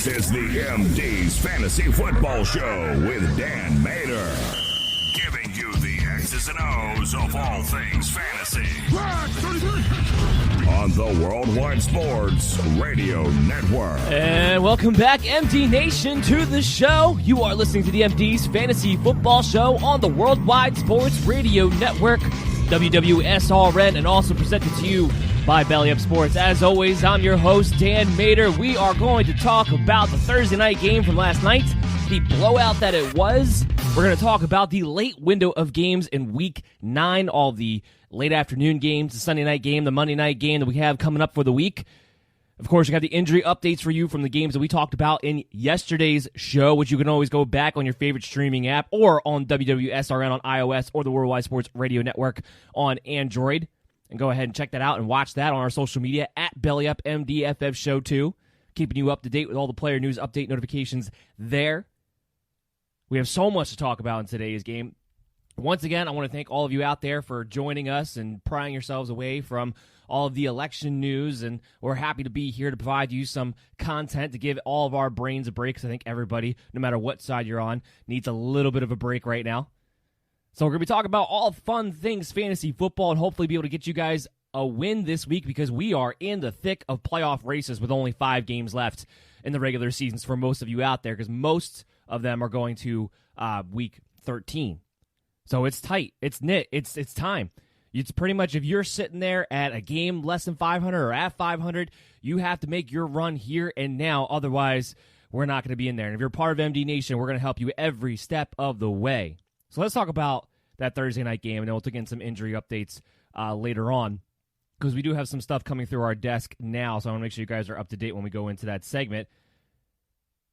This is the MD's Fantasy Football Show with Dan Mater. Giving you the X's and O's of all things fantasy. On the Worldwide Sports Radio Network. And welcome back, MD Nation, to the show. You are listening to the MD's Fantasy Football Show on the Worldwide Sports Radio Network, WWSRN, and also presented to you by Belly Up Sports. As always, I'm your host, Dan Mater. We are going to talk about the Thursday night game from last night, the blowout that it was. We're going to talk about the late window of games in Week 9, all the late afternoon games, the Sunday night game, the Monday night game that we have coming up for the week. Of course, we got the injury updates for you from the games that we talked about in yesterday's show, which you can always go back on your favorite streaming app or on WWSRN on iOS or the Worldwide Sports Radio Network on Android. And go ahead and check that out and watch that on our social media at BellyUpMDFF Show 2, keeping you up to date with all the player news update notifications there. We have so much to talk about in today's game. Once again, I want to thank all of you out there for joining us and prying yourselves away from all of the election news, and we're happy to be here to provide you some content to give all of our brains a break, because I think everybody, no matter what side you're on, needs a little bit of a break right now. So we're going to be talking about all fun things fantasy football and hopefully be able to get you guys a win this week, because we are in the thick of playoff races with only 5 games left in the regular seasons for most of you out there, because most of them are going to Week 13. So it's tight. It's knit. It's time. It's pretty much, if you're sitting there at a game less than 500 or at 500, you have to make your run here and now. Otherwise, we're not going to be in there. And if you're part of MD Nation, we're going to help you every step of the way. So let's talk about that Thursday night game, and then we'll take in some injury updates later on, because we do have some stuff coming through our desk now, so I want to make sure you guys are up to date when we go into that segment.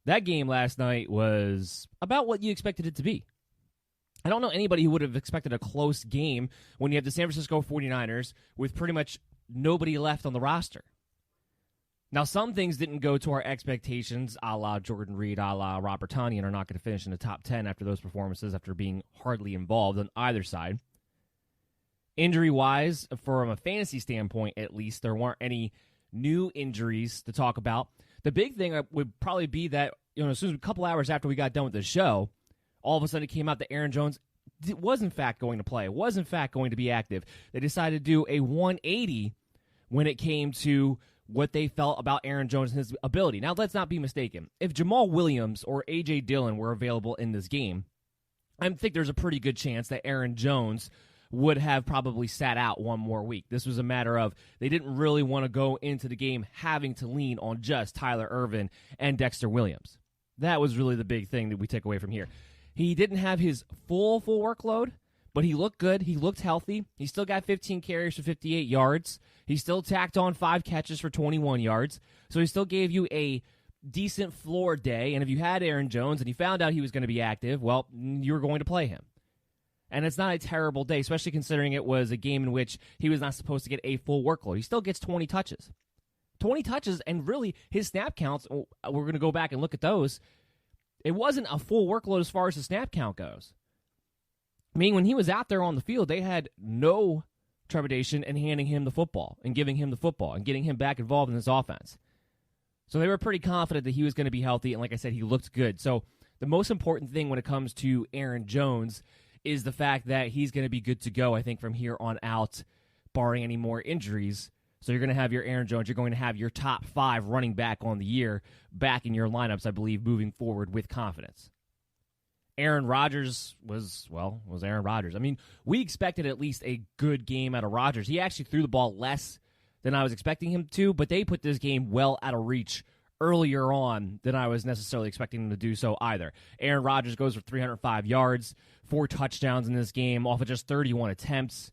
That game last night was about what you expected it to be. I don't know anybody who would have expected a close game when you have the San Francisco 49ers with pretty much nobody left on the roster. Now, some things didn't go to our expectations, a la Jordan Reed, a la Robert Tonyan, are not going to finish in the top 10 after those performances, after being hardly involved on either side. Injury-wise, from a fantasy standpoint at least, there weren't any new injuries to talk about. The big thing would probably be that, as soon as a couple hours after we got done with the show, all of a sudden it came out that Aaron Jones was in fact going to play, was in fact going to be active. They decided to do a 180 when it came to what they felt about Aaron Jones and his ability. Now, let's not be mistaken. If Jamal Williams or A.J. Dillon were available in this game, I think there's a pretty good chance that Aaron Jones would have probably sat out one more week. This was a matter of they didn't really want to go into the game having to lean on just Tyler Ervin and Dexter Williams. That was really the big thing that we take away from here. He didn't have his full workload, but he looked good. He looked healthy. He still got 15 carries for 58 yards. He still tacked on 5 catches for 21 yards. So he still gave you a decent floor day. And if you had Aaron Jones and you found out he was going to be active, well, you were going to play him. And it's not a terrible day, especially considering it was a game in which he was not supposed to get a full workload. He still gets 20 touches. 20 touches, and really his snap counts, we're going to go back and look at those. It wasn't a full workload as far as the snap count goes. I mean, when he was out there on the field, they had no trepidation in handing him the football and giving him the football and getting him back involved in this offense. So they were pretty confident that he was going to be healthy, and like I said, he looked good. So the most important thing when it comes to Aaron Jones is the fact that he's going to be good to go, I think, from here on out, barring any more injuries. So you're going to have your Aaron Jones. You're going to have your top 5 running back on the year back in your lineups, I believe, moving forward with confidence. Aaron Rodgers was Aaron Rodgers. I mean, we expected at least a good game out of Rodgers. He actually threw the ball less than I was expecting him to, but they put this game well out of reach earlier on than I was necessarily expecting him to do so either. Aaron Rodgers goes for 305 yards, 4 touchdowns in this game off of just 31 attempts.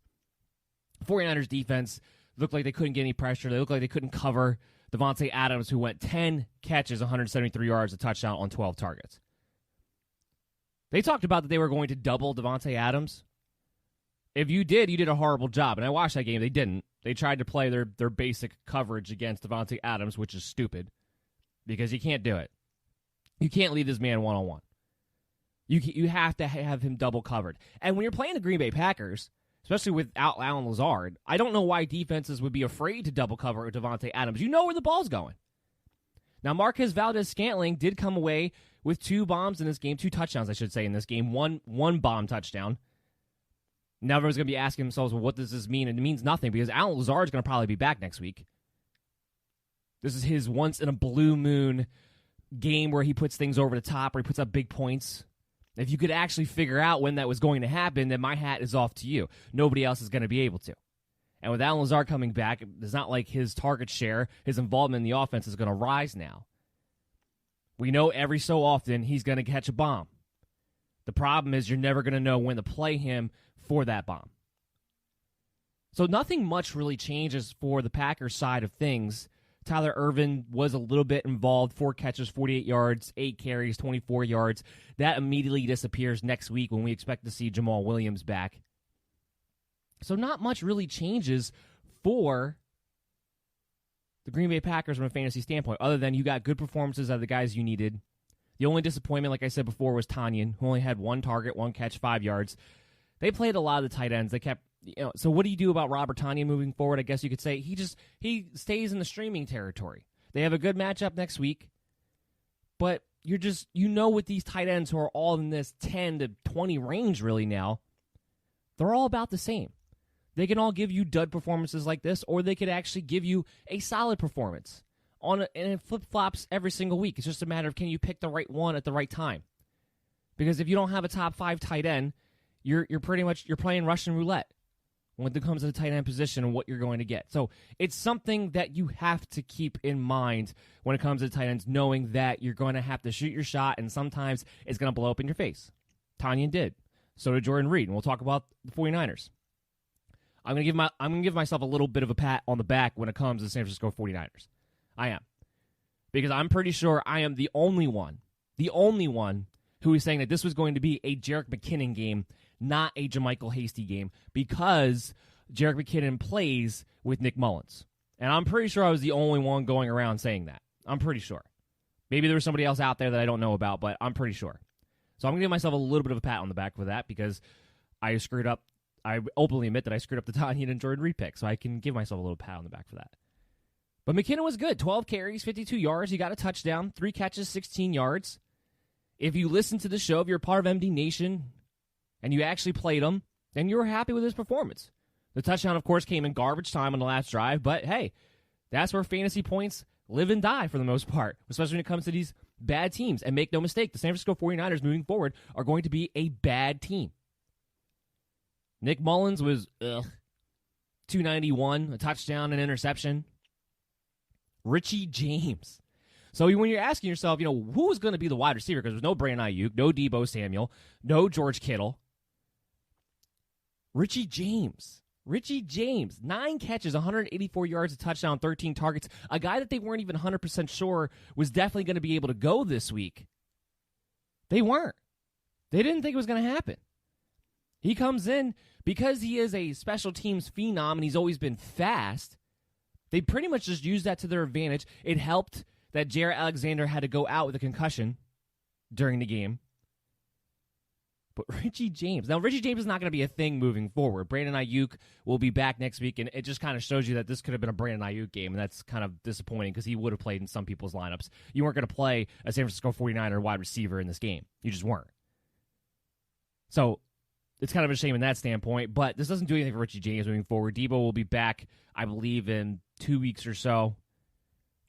49ers defense looked like they couldn't get any pressure. They looked like they couldn't cover Davante Adams, who went 10 catches, 173 yards, a touchdown on 12 targets. They talked about that they were going to double Davante Adams. If you did, you did a horrible job. And I watched that game. They didn't. They tried to play their basic coverage against Davante Adams, which is stupid, because you can't do it. You can't leave this man one-on-one. You have to have him double covered. And when you're playing the Green Bay Packers, especially without Allen Lazard, I don't know why defenses would be afraid to double cover with Davante Adams. You know where the ball's going. Now, Marquez Valdez-Scantling did come away with 2 bombs in this game, 2 touchdowns, I should say, in this game, one bomb touchdown. Now everyone's going to be asking themselves, well, what does this mean? And it means nothing because Allen Lazard is going to probably be back next week. This is his once-in-a-blue-moon game where he puts things over the top, where he puts up big points. If you could actually figure out when that was going to happen, then my hat is off to you. Nobody else is going to be able to. And with Allen Lazard coming back, it's not like his target share, his involvement in the offense is going to rise now. We know every so often he's going to catch a bomb. The problem is you're never going to know when to play him for that bomb. So nothing much really changes for the Packers side of things. Tyler Ervin was a little bit involved, 4 catches, 48 yards, 8 carries, 24 yards. That immediately disappears next week when we expect to see Jamal Williams back. So not much really changes for the Green Bay Packers from a fantasy standpoint, other than you got good performances out of the guys you needed. The only disappointment, like I said before, was Tanyan, who only had 1 target, 1 catch, 5 yards. They played a lot of the tight ends. They kept, so what do you do about Robert Tanyan moving forward? I guess you could say he stays in the streaming territory. They have a good matchup next week, but with these tight ends who are all in this 10 to 20 range really now, they're all about the same. They can all give you dud performances like this, or they could actually give you a solid performance. And it flip-flops every single week. It's just a matter of can you pick the right one at the right time. Because if you don't have a top 5 tight end, you're playing Russian roulette when it comes to the tight end position and what you're going to get. So it's something that you have to keep in mind when it comes to tight ends, knowing that you're going to have to shoot your shot, and sometimes it's going to blow up in your face. Tanyan did. So did Jordan Reed, and we'll talk about the 49ers. I'm going to give myself a little bit of a pat on the back when it comes to the San Francisco 49ers. I am. Because I'm pretty sure I am the only one who is saying that this was going to be a Jerick McKinnon game, not a JaMycal Hasty game, because Jerick McKinnon plays with Nick Mullins. And I'm pretty sure I was the only one going around saying that. I'm pretty sure. Maybe there was somebody else out there that I don't know about, but I'm pretty sure. So I'm going to give myself a little bit of a pat on the back for that because I screwed up. I openly admit that I screwed up the Tanyan and Jordan Reed pick, so I can give myself a little pat on the back for that. But McKinnon was good. 12 carries, 52 yards. He got a touchdown, 3 catches, 16 yards. If you listen to the show, if you're a part of MD Nation and you actually played him, then you were happy with his performance. The touchdown, of course, came in garbage time on the last drive, but hey, that's where fantasy points live and die for the most part, especially when it comes to these bad teams. And make no mistake, the San Francisco 49ers moving forward are going to be a bad team. Nick Mullins was 291, a touchdown, an interception. Richie James. So when you're asking yourself, who is going to be the wide receiver, because there's no Brandon Ayuk, no Deebo Samuel, no George Kittle. Richie James, 9 catches, 184 yards, a touchdown, 13 targets. A guy that they weren't even 100% sure was definitely going to be able to go this week. They weren't. They didn't think it was going to happen. He comes in because he is a special teams phenom and he's always been fast. They pretty much just used that to their advantage. It helped that Jaire Alexander had to go out with a concussion during the game. But Richie James is not going to be a thing moving forward. Brandon Ayuk will be back next week, and it just kind of shows you that this could have been a Brandon Ayuk game, and that's kind of disappointing because he would have played in some people's lineups. You weren't going to play a San Francisco 49er wide receiver in this game. You just weren't. So it's kind of a shame in that standpoint, but this doesn't do anything for Richie James moving forward. Deebo will be back, I believe, in 2 weeks or so.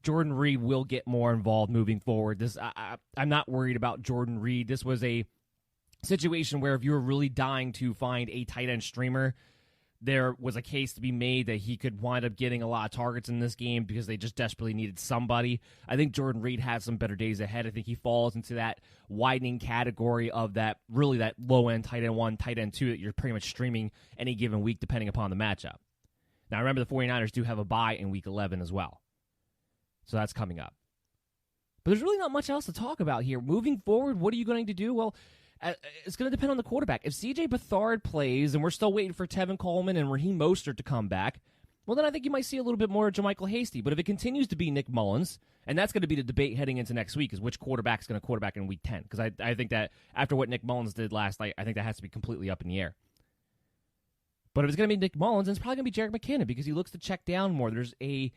Jordan Reed will get more involved moving forward. I'm not worried about Jordan Reed. This was a situation where if you were really dying to find a tight end streamer, there was a case to be made that he could wind up getting a lot of targets in this game because they just desperately needed somebody. I think Jordan Reed has some better days ahead. I think he falls into that widening category of that low-end tight end 1, tight end 2 that you're pretty much streaming any given week depending upon the matchup. Now, remember, the 49ers do have a bye in Week 11 as well. So that's coming up. But there's really not much else to talk about here. Moving forward, what are you going to do? Well, it's going to depend on the quarterback. If C.J. Beathard plays, and we're still waiting for Tevin Coleman and Raheem Mostert to come back, well, then I think you might see a little bit more of JaMycal Hasty. But if it continues to be Nick Mullins, and that's going to be the debate heading into next week, is which quarterback is going to quarterback in Week 10. Because I think that after what Nick Mullins did last night, I think that has to be completely up in the air. But if it's going to be Nick Mullins, then it's probably going to be Jerick McKinnon because he looks to check down more. There's a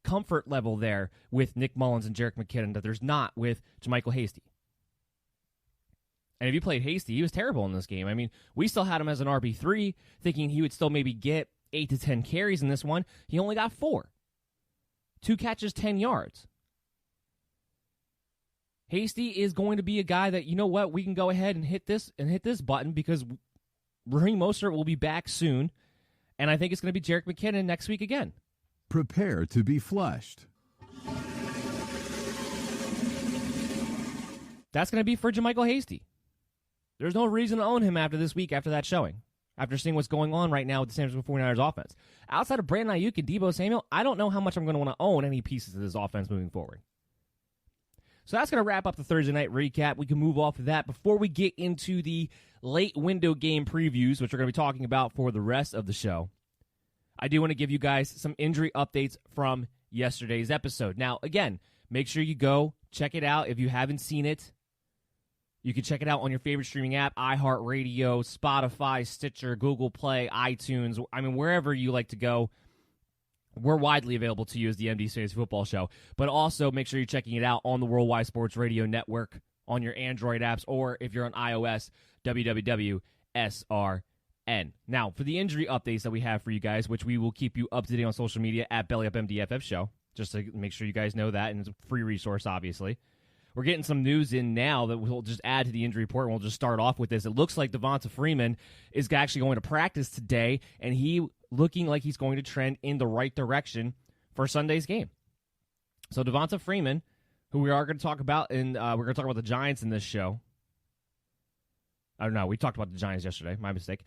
comfort level there with Nick Mullins and Jerick McKinnon that there's not with JaMycal Hasty. And if you played Hasty, he was terrible in this game. I mean, we still had him as an RB3, thinking he would still maybe get 8 to 10 carries in this one. He only got 4. 2 catches, 10 yards. Hasty is going to be a guy that, you know what, we can go ahead and hit this button because Raheem Mostert will be back soon. And I think it's going to be Jerick McKinnon next week again. Prepare to be flushed. That's going to be for JaMycal Hasty. There's no reason to own him after this week, after that showing, after seeing what's going on right now with the San Francisco 49ers offense. Outside of Brandon Ayuk and Deebo Samuel, I don't know how much I'm going to want to own any pieces of this offense moving forward. So that's going to wrap up the Thursday night recap. We can move off of that before we get into the late window game previews, which we're going to be talking about for the rest of the show. I do want to give you guys some injury updates from yesterday's episode. Now, again, make sure you go check it out if you haven't seen it. You can check it out on your favorite streaming app, iHeartRadio, Spotify, Stitcher, Google Play, iTunes. I mean, wherever you like to go, we're widely available to you as the MD's Fantasy Football Show. But also make sure you're checking it out on the Worldwide Sports Radio Network, on your Android apps, or if you're on iOS, www.srn. Now, for the injury updates that we have for you guys, which we will keep you up to date on social media at BellyUpMDFF Show, just to make sure you guys know that, and it's a free resource, obviously. We're getting some news in now that we'll just add to the injury report, and we'll just start off with this. It looks like Devonta Freeman is actually going to practice today, and he looking like he's going to trend in the right direction for Sunday's game. So Devonta Freeman, who we are going to talk about, and we're going to talk about the Giants in this show. I don't know. We talked about the Giants yesterday. My mistake.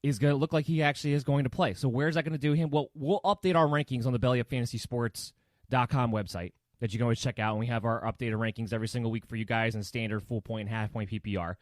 Is going to look like he actually is going to play. So where's that going to do him? Well, we'll update our rankings on the BellyUpFantasySports.com website that you can always check out, and we have our updated rankings every single week for you guys in standard, full point, and half point PPR.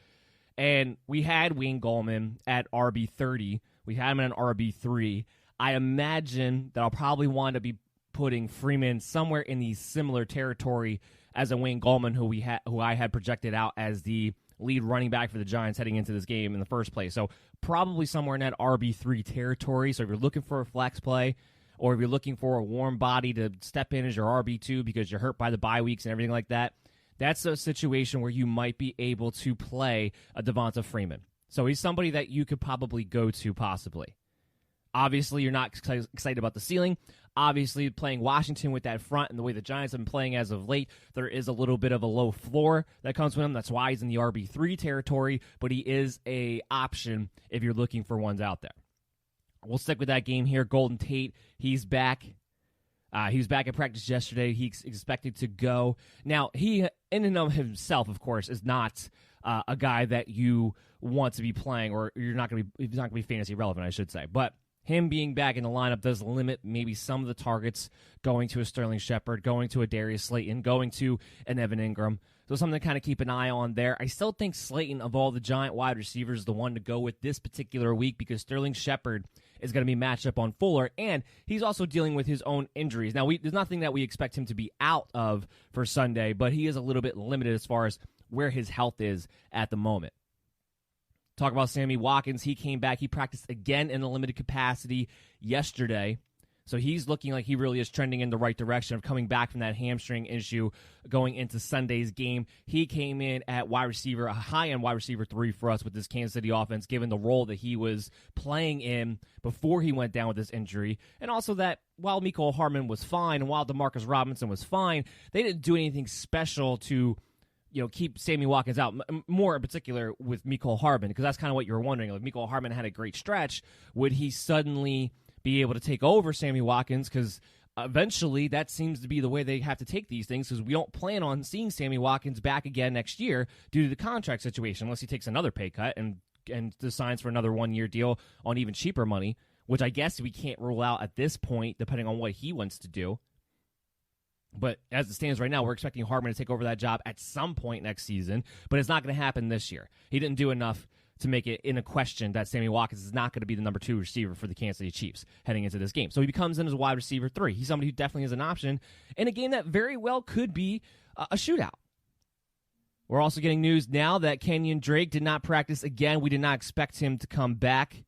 And we had Wayne Gallman at RB30. We had him at an RB3. I imagine that I'll probably want to be putting Freeman somewhere in the similar territory as a Wayne Gallman, who I had projected out as the lead running back for the Giants heading into this game in the first place. So probably somewhere in that RB3 territory. So if you're looking for a flex play, or if you're looking for a warm body to step in as your RB2 because you're hurt by the bye weeks and everything like that, that's a situation where you might be able to play a Devonta Freeman. So he's somebody that you could probably go to possibly. Obviously, you're not excited about the ceiling. Obviously, playing Washington with that front and the way the Giants have been playing as of late, there is a little bit of a low floor that comes with him. That's why he's in the RB3 territory, but he is a option if you're looking for ones out there. We'll stick with that game here. Golden Tate, he's back. He was back at practice yesterday. He's expected to go. Now, he, in and of himself, of course, is not a guy that you want to be playing, or he's not going to be fantasy relevant, I should say. But him being back in the lineup does limit maybe some of the targets going to a Sterling Shepard, going to a Darius Slayton, going to an Evan Ingram. So something to kind of keep an eye on there. I still think Slayton, of all the Giant wide receivers, is the one to go with this particular week because Sterling Shepard is going to be matched up on Fuller, and he's also dealing with his own injuries. Now, there's nothing that we expect him to be out of for Sunday, but he is a little bit limited as far as where his health is at the moment. Talk about Sammy Watkins. He came back. He practiced again in a limited capacity yesterday. So he's looking like he really is trending in the right direction of coming back from that hamstring issue going into Sunday's game. He came in at wide receiver, a high-end wide receiver 3 for us with this Kansas City offense, given the role that he was playing in before he went down with this injury. And also that while Mecole Hardman was fine and while Demarcus Robinson was fine, they didn't do anything special to keep Sammy Watkins out, more in particular with Mecole Hardman, because that's kind of what you were wondering. Like, Mecole Hardman had a great stretch. Would he suddenly be able to take over Sammy Watkins? Because eventually that seems to be the way they have to take these things, because we don't plan on seeing Sammy Watkins back again next year due to the contract situation, unless he takes another pay cut and signs for another one-year deal on even cheaper money, which I guess we can't rule out at this point, depending on what he wants to do. But as it stands right now, we're expecting Hardman to take over that job at some point next season, but it's not going to happen this year. He didn't do enough to make it in a question that Sammy Watkins is not going to be the number 2 receiver for the Kansas City Chiefs heading into this game. So he becomes in as a wide receiver 3. He's somebody who definitely is an option in a game that very well could be a shootout. We're also getting news now that Kenyon Drake did not practice again. We did not expect him to come back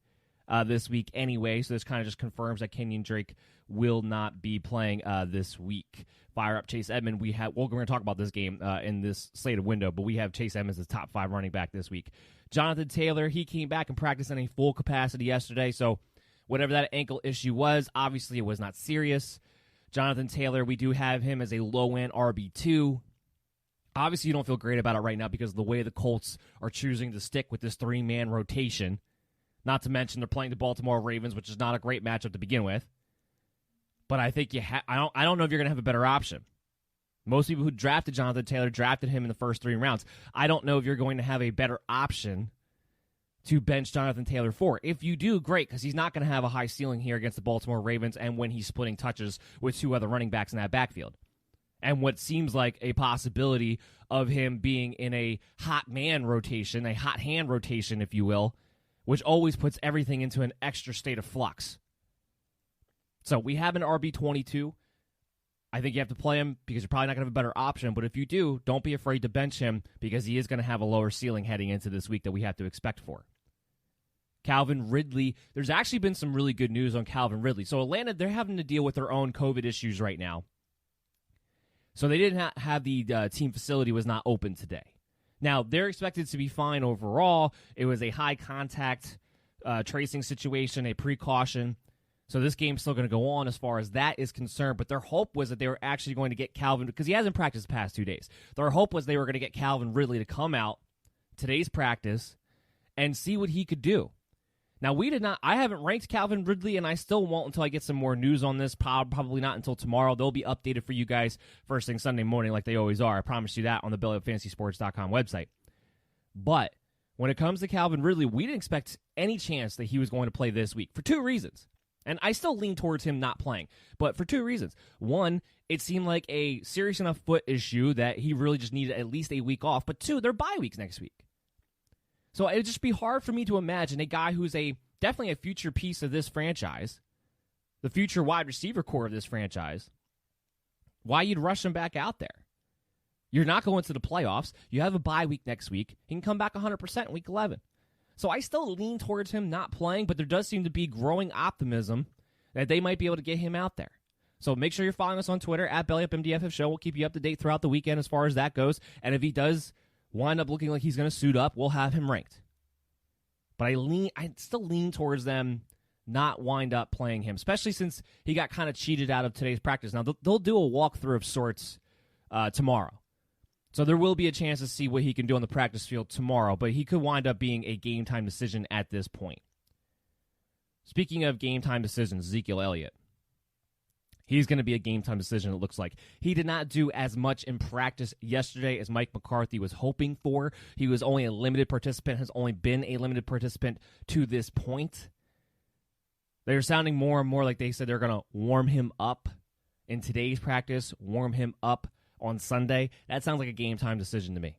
this week anyway, so this kind of just confirms that Kenyon Drake will not be playing this week. Fire up Chase Edmonds. We're going to talk about this game in this slated window, but we have Chase Edmonds as top 5 running back this week. Jonathan Taylor, he came back and practiced in a full capacity yesterday, so whatever that ankle issue was, obviously it was not serious. Jonathan Taylor, we do have him as a low-end RB2. Obviously, you don't feel great about it right now because of the way the Colts are choosing to stick with this 3-man rotation. Not to mention they're playing the Baltimore Ravens, which is not a great matchup to begin with. But I think I don't know if you're going to have a better option. Most people who drafted Jonathan Taylor drafted him in the first 3 rounds. I don't know if you're going to have a better option to bench Jonathan Taylor for. If you do, great, because he's not going to have a high ceiling here against the Baltimore Ravens and when he's splitting touches with 2 other running backs in that backfield. And what seems like a possibility of him being in a hot man rotation, a hot hand rotation, if you will, which always puts everything into an extra state of flux. So we have an RB22. I think you have to play him because you're probably not going to have a better option. But if you do, don't be afraid to bench him because he is going to have a lower ceiling heading into this week that we have to expect for. Calvin Ridley, there's actually been some really good news on Calvin Ridley. So Atlanta, they're having to deal with their own COVID issues right now. So they didn't have the team facility was not open today. Now, they're expected to be fine overall. It was a high contact tracing situation, a precaution. So this game's still going to go on as far as that is concerned. But their hope was that they were actually going to get Calvin, because he hasn't practiced the past 2 days. Their hope was they were going to get Calvin Ridley to come out today's practice and see what he could do. Now, I haven't ranked Calvin Ridley, and I still won't until I get some more news on this. Probably not until tomorrow. They'll be updated for you guys first thing Sunday morning like they always are. I promise you that on the BellyUpFantasySports.com website. But when it comes to Calvin Ridley, we didn't expect any chance that he was going to play this week for 2 reasons. And I still lean towards him not playing, but for 2 reasons. One, it seemed like a serious enough foot issue that he really just needed at least a week off. But 2, they're bye weeks next week. So it would just be hard for me to imagine a guy who's definitely a future piece of this franchise, the future wide receiver core of this franchise, why you'd rush him back out there. You're not going to the playoffs. You have a bye week next week. He can come back 100% in week 11. So I still lean towards him not playing, but there does seem to be growing optimism that they might be able to get him out there. So make sure you're following us on Twitter at BellyUpMDFF Show. We'll keep you up to date throughout the weekend as far as that goes. And if he does wind up looking like he's going to suit up, we'll have him ranked. But I still lean towards them not wind up playing him, especially since he got kind of cheated out of today's practice. Now, they'll do a walkthrough of sorts tomorrow. So there will be a chance to see what he can do on the practice field tomorrow, but he could wind up being a game-time decision at this point. Speaking of game-time decisions, Ezekiel Elliott. He's going to be a game-time decision, it looks like. He did not do as much in practice yesterday as Mike McCarthy was hoping for. He was only a limited participant, has only been a limited participant to this point. They're sounding more and more like they said they're going to warm him up in today's practice, warm him up on Sunday. That sounds like a game-time decision to me.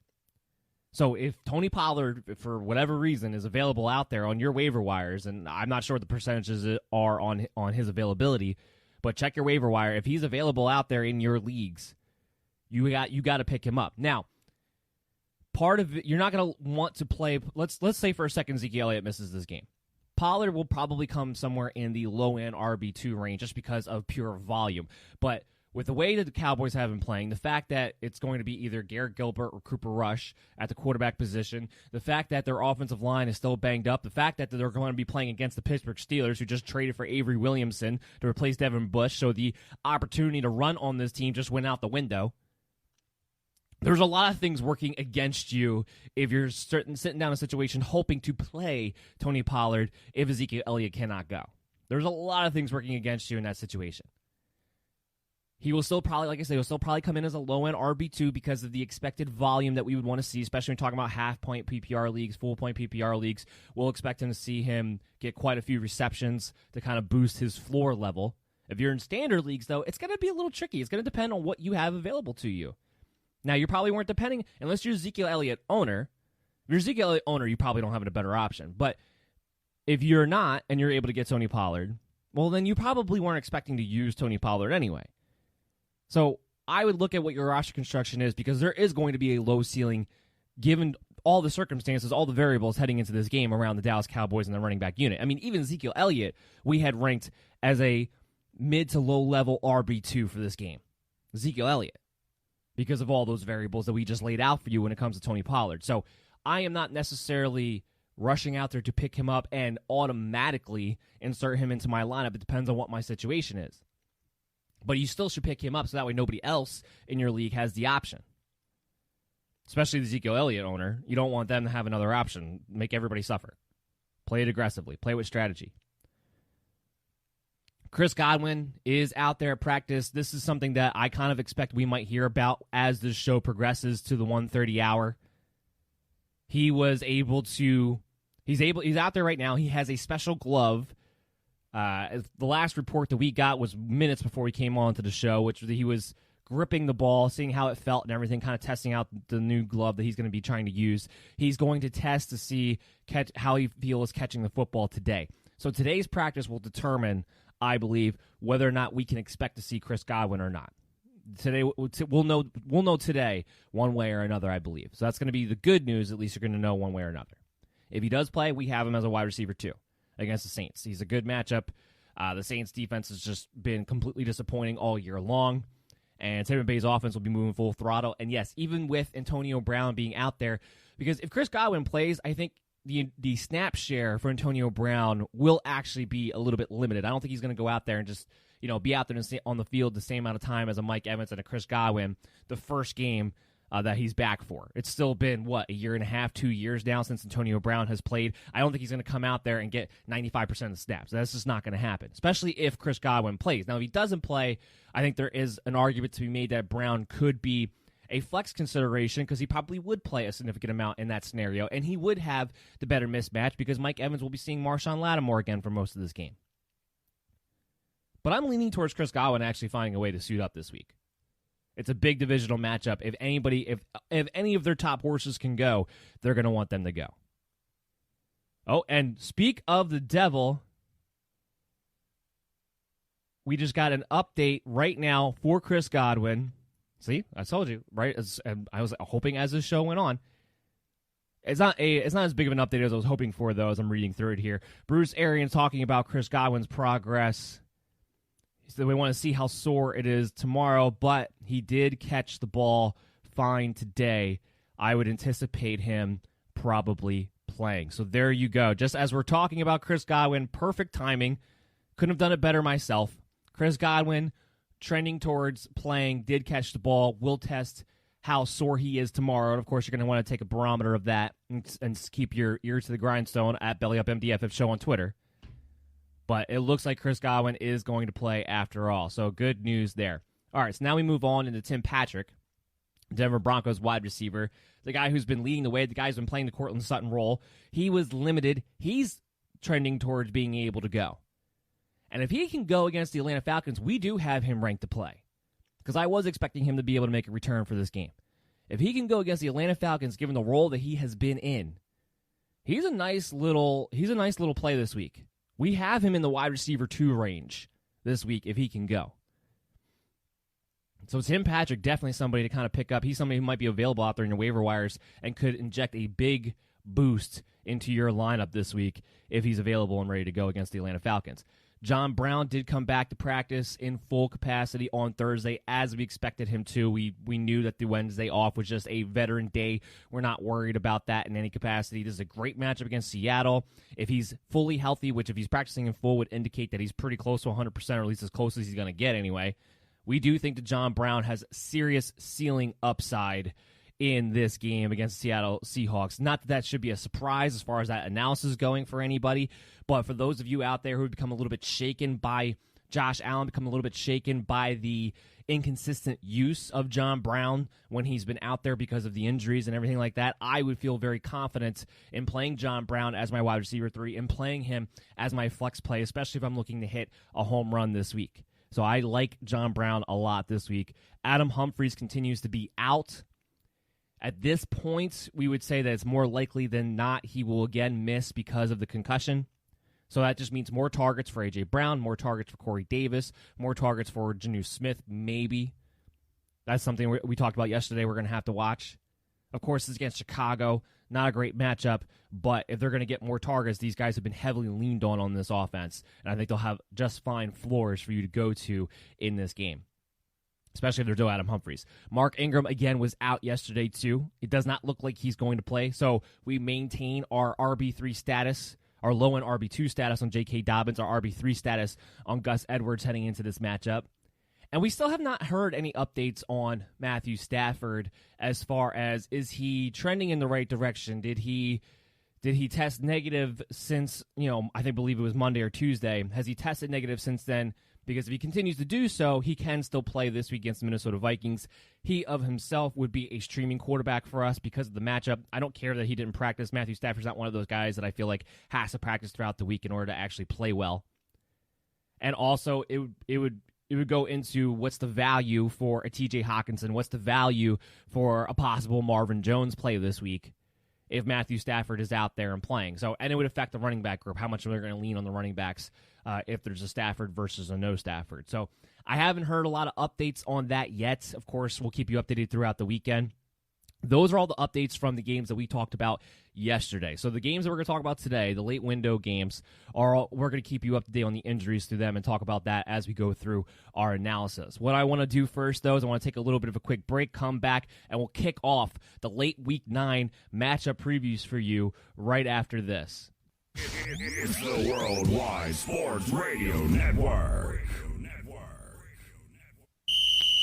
So if Tony Pollard, for whatever reason, is available out there on your waiver wires, and I'm not sure what the percentages are on his availability, but check your waiver wire. If he's available out there in your leagues, you got to pick him up. Now, part of it, you're not going to want to play. Let's say for a second Ezekiel Elliott misses this game. Pollard will probably come somewhere in the low-end RB2 range just because of pure volume. But with the way that the Cowboys have been playing, the fact that it's going to be either Garrett Gilbert or Cooper Rush at the quarterback position, the fact that their offensive line is still banged up, the fact that they're going to be playing against the Pittsburgh Steelers, who just traded for Avery Williamson to replace Devin Bush, so the opportunity to run on this team just went out the window. There's a lot of things working against you if you're sitting down in a situation hoping to play Tony Pollard if Ezekiel Elliott cannot go. There's a lot of things working against you in that situation. He will still probably, like I said, he'll still probably come in as a low-end RB2 because of the expected volume that we would want to see, especially when talking about half-point PPR leagues, full-point PPR leagues. We'll expect him to see him get quite a few receptions to kind of boost his floor level. If you're in standard leagues, though, it's going to be a little tricky. It's going to depend on what you have available to you. Now, you probably weren't depending, unless you're Ezekiel Elliott owner. If you're Ezekiel Elliott owner, you probably don't have a better option. But if you're not, and you're able to get Tony Pollard, well, then you probably weren't expecting to use Tony Pollard anyway. So I would look at what your roster construction is because there is going to be a low ceiling given all the circumstances, all the variables heading into this game around the Dallas Cowboys and the running back unit. I mean, even Ezekiel Elliott, we had ranked as a mid to low level RB2 for this game. Ezekiel Elliott, because of all those variables that we just laid out for you when it comes to Tony Pollard. So I am not necessarily rushing out there to pick him up and automatically insert him into my lineup. It depends on what my situation is. But you still should pick him up so that way nobody else in your league has the option. Especially the Ezekiel Elliott owner. You don't want them to have another option. Make everybody suffer. Play it aggressively. Play with strategy. Chris Godwin is out there at practice. This is something that I kind of expect we might hear about as the show progresses to the 1:30 hour. He was able to... He's out there right now. He has a special glove. The last report that we got was minutes before he came on to the show, which he was gripping the ball, seeing how it felt and everything, kind of testing out the new glove that he's going to be trying to use. He's going to test to see how he feels catching the football today. So today's practice will determine, I believe, whether or not we can expect to see Chris Godwin or not. Today we'll know today one way or another, I believe. So that's going to be the good news. At least you're going to know one way or another. If he does play, we have him as a wide receiver too against the Saints. He's a good matchup. The Saints defense has just been completely disappointing all year long. And Tampa Bay's offense will be moving full throttle. And yes, even with Antonio Brown being out there, because if Chris Godwin plays, I think the snap share for Antonio Brown will actually be a little bit limited. I don't think he's going to go out there and just be out there on the field the same amount of time as a Mike Evans and a Chris Godwin the first game that he's back for. It's still been, a year and a half, 2 years now since Antonio Brown has played. I don't think he's going to come out there and get 95% of the snaps. That's just not going to happen, especially if Chris Godwin plays. Now, if he doesn't play, I think there is an argument to be made that Brown could be a flex consideration because he probably would play a significant amount in that scenario, and he would have the better mismatch because Mike Evans will be seeing Marshawn Lattimore again for most of this game. But I'm leaning towards Chris Godwin actually finding a way to suit up this week. It's a big divisional matchup. If any of their top horses can go, they're going to want them to go. Oh, and speak of the devil, we just got an update right now for Chris Godwin. See, I told you, right? I was hoping as this show went on. It's not as big of an update as I was hoping for, though, as I'm reading through it here. Bruce Arians talking about Chris Godwin's progress. He said we want to see how sore it is tomorrow, but he did catch the ball fine today. I would anticipate him probably playing. So there you go. Just as we're talking about Chris Godwin, perfect timing. Couldn't have done it better myself. Chris Godwin trending towards playing, did catch the ball. We'll test how sore he is tomorrow. And, of course, you're going to want to take a barometer of that and keep your ear to the grindstone at BellyUpMDFF Show on Twitter. But it looks like Chris Godwin is going to play after all. So good news there. All right, so now we move on into Tim Patrick, Denver Broncos wide receiver, the guy who's been leading the way, the guy who's been playing the Courtland Sutton role. He was limited. He's trending towards being able to go. And if he can go against the Atlanta Falcons, we do have him ranked to play. Because I was expecting him to be able to make a return for this game. If he can go against the Atlanta Falcons, given the role that he has been in, he's a nice little play this week. We have him in the wide receiver 2 range this week if he can go. So Tim Patrick, definitely somebody to kind of pick up. He's somebody who might be available out there in your waiver wires and could inject a big boost into your lineup this week if he's available and ready to go against the Atlanta Falcons. John Brown did come back to practice in full capacity on Thursday, as we expected him to. We knew that the Wednesday off was just a veteran day. We're not worried about that in any capacity. This is a great matchup against Seattle. If he's fully healthy, which if he's practicing in full would indicate that he's pretty close to 100%, or at least as close as he's going to get anyway, we do think that John Brown has serious ceiling upside in this game against the Seattle Seahawks. Not that that should be a surprise as far as that analysis is going for anybody, but for those of you out there who have become a little bit shaken by Josh Allen, become a little bit shaken by the inconsistent use of John Brown when he's been out there because of the injuries and everything like that, I would feel very confident in playing John Brown as my wide receiver 3 and playing him as my flex play, especially if I'm looking to hit a home run this week. So I like John Brown a lot this week. Adam Humphries continues to be out. At this point, we would say that it's more likely than not he will again miss because of the concussion. So that just means more targets for A.J. Brown, more targets for Corey Davis, more targets for Jonnu Smith, maybe. That's something we talked about yesterday we're going to have to watch. Of course, it's against Chicago. not a great matchup, but if they're going to get more targets, these guys have been heavily leaned on this offense, and I think they'll have just fine floors for you to go to in this game, especially if they're Joe Adam Humphries. Mark Ingram, again, was out yesterday, too. It does not look like he's going to play, so we maintain our RB3 status, our low-end RB2 status on J.K. Dobbins, our RB3 status on Gus Edwards heading into this matchup. And we still have not heard any updates on Matthew Stafford as far as, is he trending in the right direction? Did he test negative since, I believe it was Monday or Tuesday? Has he tested negative since then? Because if he continues to do so, he can still play this week against the Minnesota Vikings. He of himself would be a streaming quarterback for us because of the matchup. I don't care that he didn't practice. Matthew Stafford's not one of those guys that I feel like has to practice throughout the week in order to actually play well. And also, it would go into what's the value for a TJ Hawkinson, what's the value for a possible Marvin Jones play this week if Matthew Stafford is out there and playing. And it would affect the running back group, how much they're going to lean on the running backs if there's a Stafford versus a no Stafford. So I haven't heard a lot of updates on that yet. Of course, we'll keep you updated throughout the weekend. Those are all the updates from the games that we talked about yesterday. So the games that we're going to talk about today, the late window games, we're going to keep you up to date on the injuries through them and talk about that as we go through our analysis. What I want to do first, though, is I want to take a little bit of a quick break, come back, and we'll kick off the late Week 9 matchup previews for you right after this. It's the Worldwide Sports Radio Network.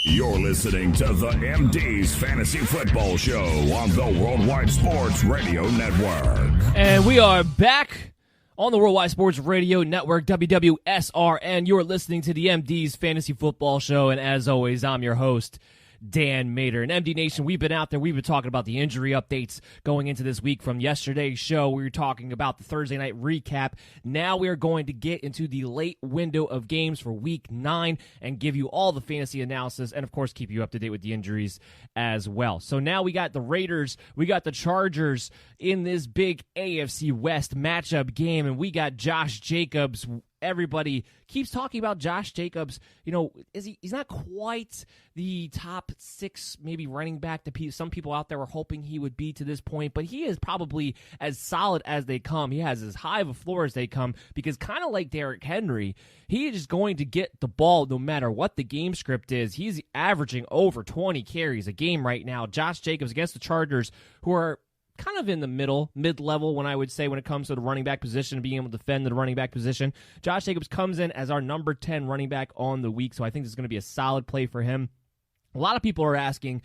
You're listening to the MD's Fantasy Football Show on the Worldwide Sports Radio Network. And we are back on the Worldwide Sports Radio Network, WWSRN. You're listening to the MD's Fantasy Football Show, and as always, I'm your host, Dan Mater. And MD Nation, we've been out there. We've been talking about the injury updates going into this week. From yesterday's show, we were talking about the Thursday night recap. Now we are going to get into the late window of games for Week 9 and give you all the fantasy analysis and, of course, keep you up to date with the injuries as well. So now we got the Raiders, we got the Chargers in this big AFC West matchup game, and we got Josh Jacobs. Everybody keeps talking about Josh Jacobs. He's not quite the top 6 maybe running back that some people out there were hoping he would be to this point, but he is probably as solid as they come. He has as high of a floor as they come because kind of like Derrick Henry, he is just going to get the ball no matter what the game script is. He's averaging over 20 carries a game right now. Josh Jacobs against the Chargers, who are kind of in the mid-level when I would say when it comes to the running back position, being able to defend the running back position. Josh Jacobs comes in as our number 10 running back on the week, so I think this is going to be a solid play for him. A lot of people are asking,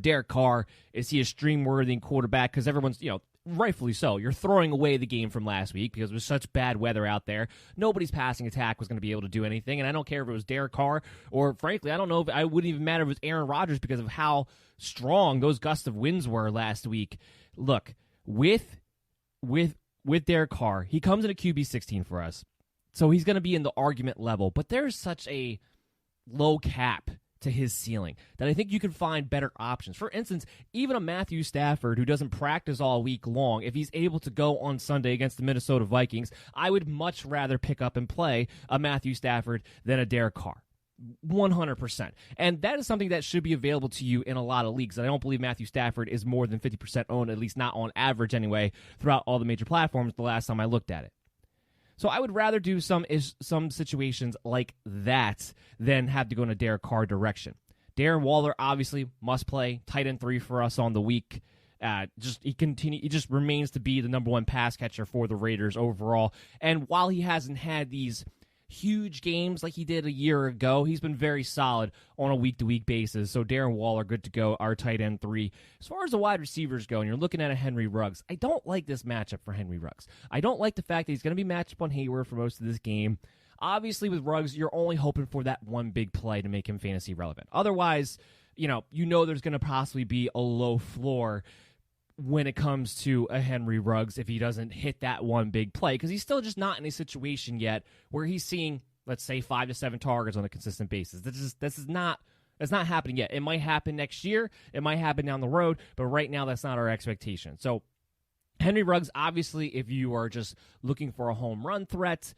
Derek Carr, is he a stream-worthy quarterback? Because everyone's, rightfully so. You're throwing away the game from last week because it was such bad weather out there. Nobody's passing attack was going to be able to do anything, and I don't care if it was Derek Carr or, frankly, I don't know if I wouldn't even matter if it was Aaron Rodgers because of how strong those gusts of winds were last week. Look, with Derek Carr, he comes in at QB 16 for us, so he's going to be in the argument level, but there's such a low cap to his ceiling that I think you can find better options. For instance, even a Matthew Stafford who doesn't practice all week long, if he's able to go on Sunday against the Minnesota Vikings, I would much rather pick up and play a Matthew Stafford than a Derek Carr. 100%. And that is something that should be available to you in a lot of leagues. And I don't believe Matthew Stafford is more than 50% owned, at least not on average anyway, throughout all the major platforms the last time I looked at it. So I would rather do some situations like that than have to go in a Derek Carr direction. Darren Waller obviously must play tight end 3 for us on the week. He just remains to be the number 1 pass catcher for the Raiders overall. And while he hasn't had these huge games like he did a year ago, he's been very solid on a week-to-week basis. So Darren Waller, good to go, our tight end 3. As far as the wide receivers go, and you're looking at a Henry Ruggs, I don't like this matchup for Henry Ruggs. I don't like the fact that he's going to be matched up on Hayward for most of this game. Obviously, with Ruggs, you're only hoping for that one big play to make him fantasy relevant. Otherwise, you know there's going to possibly be a low floor when it comes to a Henry Ruggs if he doesn't hit that one big play, because he's still just not in a situation yet where he's seeing, let's say, 5 to 7 targets on a consistent basis. That's not happening yet. It might happen next year. It might happen down the road, but right now that's not our expectation. So Henry Ruggs, obviously, if you are just looking for a home run threat,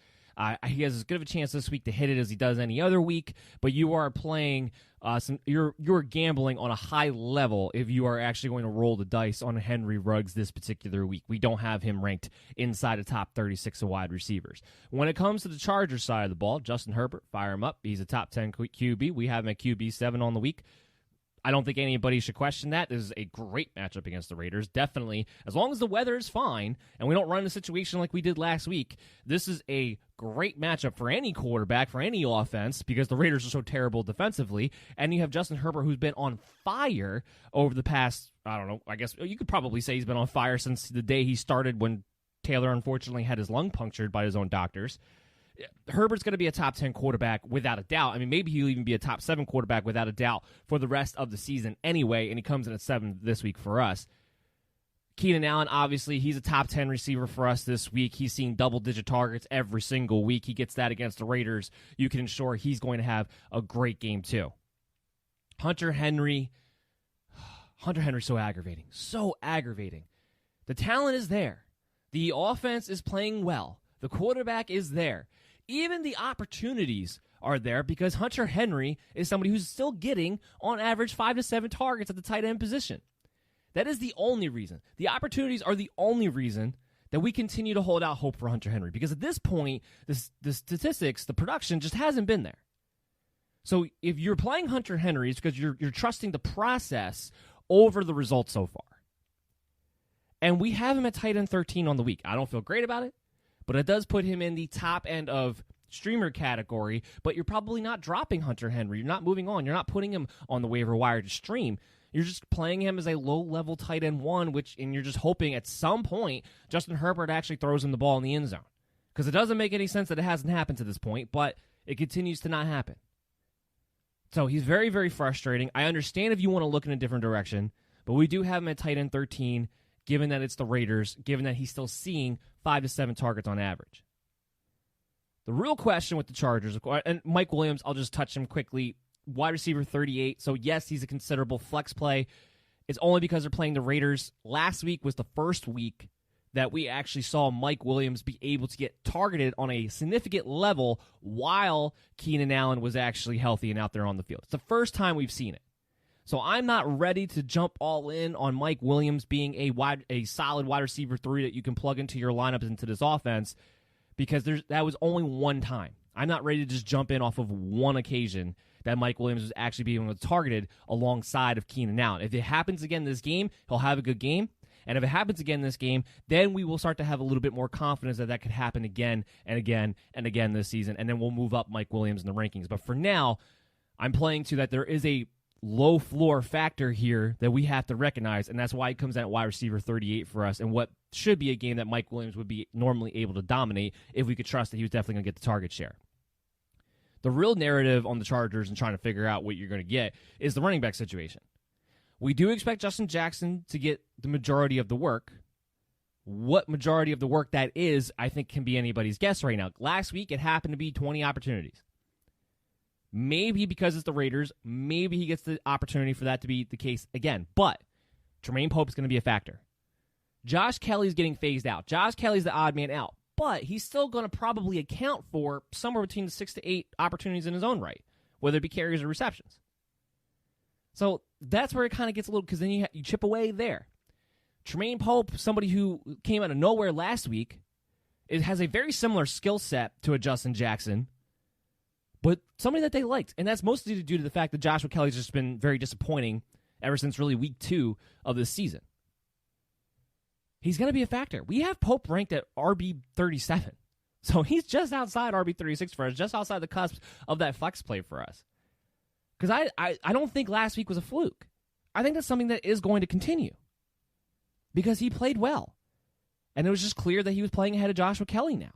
He has as good of a chance this week to hit it as he does any other week, but you are playing you're gambling on a high level if you are actually going to roll the dice on Henry Ruggs this particular week. We don't have him ranked inside the top 36 of wide receivers. When it comes to the Chargers side of the ball, Justin Herbert, fire him up. He's a top 10 QB. We have him at QB 7 on the week. I don't think anybody should question that. This is a great matchup against the Raiders. Definitely, as long as the weather is fine and we don't run a situation like we did last week, this is a great matchup for any quarterback, for any offense, because the Raiders are so terrible defensively. And you have Justin Herbert, who's been on fire over the past, I don't know, I guess you could probably say he's been on fire since the day he started when Taylor unfortunately had his lung punctured by his own doctors. Herbert's going to be a top 10 quarterback without a doubt. I mean, maybe he'll even be a top 7 quarterback without a doubt for the rest of the season anyway, and he comes in at 7 this week for us. Keenan Allen, obviously, he's a top 10 receiver for us this week. He's seeing double-digit targets every single week. He gets that against the Raiders. You can ensure he's going to have a great game, too. Hunter Henry's so aggravating. So aggravating. The talent is there. The offense is playing well. The quarterback is there. Even the opportunities are there because Hunter Henry is somebody who's still getting, on average, 5 to 7 targets at the tight end position. That is the only reason. The opportunities are the only reason that we continue to hold out hope for Hunter Henry, because at this point, the statistics, the production just hasn't been there. So if you're playing Hunter Henry, it's because you're trusting the process over the results so far. And we have him at tight end 13 on the week. I don't feel great about it, but it does put him in the top end of streamer category, but you're probably not dropping Hunter Henry. You're not moving on. You're not putting him on the waiver wire to stream. You're just playing him as a low-level tight end 1, and you're just hoping at some point Justin Herbert actually throws him the ball in the end zone. Because it doesn't make any sense that it hasn't happened to this point, but it continues to not happen. So he's very, very frustrating. I understand if you want to look in a different direction, but we do have him at tight end 13, given that it's the Raiders, given that he's still seeing 5 to 7 targets on average. The real question with the Chargers, and Mike Williams, I'll just touch him quickly, wide receiver 38, so yes, he's a considerable flex play. It's only because they're playing the Raiders. Last week was the first week that we actually saw Mike Williams be able to get targeted on a significant level while Keenan Allen was actually healthy and out there on the field. It's the first time we've seen it. So I'm not ready to jump all in on Mike Williams being a solid wide receiver 3 that you can plug into your lineups into this offense, because that was only one time. I'm not ready to just jump in off of one occasion that Mike Williams was actually being targeted alongside of Keenan Allen. If it happens again this game, he'll have a good game. And if it happens again this game, then we will start to have a little bit more confidence that could happen again and again and again this season. And then we'll move up Mike Williams in the rankings. But for now, I'm playing to that there is a low floor factor here that we have to recognize, and that's why he comes in at wide receiver 38 for us, and what should be a game that Mike Williams would be normally able to dominate if we could trust that he was definitely going to get the target share. The real narrative on the Chargers and trying to figure out what you're going to get is the running back situation. We do expect Justin Jackson to get the majority of the work. What majority of the work that is, I think, can be anybody's guess right now. Last week, it happened to be 20 opportunities. Maybe because it's the Raiders, maybe he gets the opportunity for that to be the case again. But Tremaine Pope is going to be a factor. Josh Kelly's getting phased out. Josh Kelly's the odd man out. But he's still going to probably account for somewhere between 6 to 8 opportunities in his own right, whether it be carries or receptions. So that's where it kind of gets a little, because then you chip away there. Tremaine Pope, somebody who came out of nowhere last week, it has a very similar skill set to a Justin Jackson, but somebody that they liked. And that's mostly due to the fact that Joshua Kelly's just been very disappointing ever since really week 2 of this season. He's going to be a factor. We have Pope ranked at RB 37. So he's just outside RB 36 for us, just outside the cusp of that flex play for us. Because I don't think last week was a fluke. I think that's something that is going to continue. Because he played well. And it was just clear that he was playing ahead of Joshua Kelly now.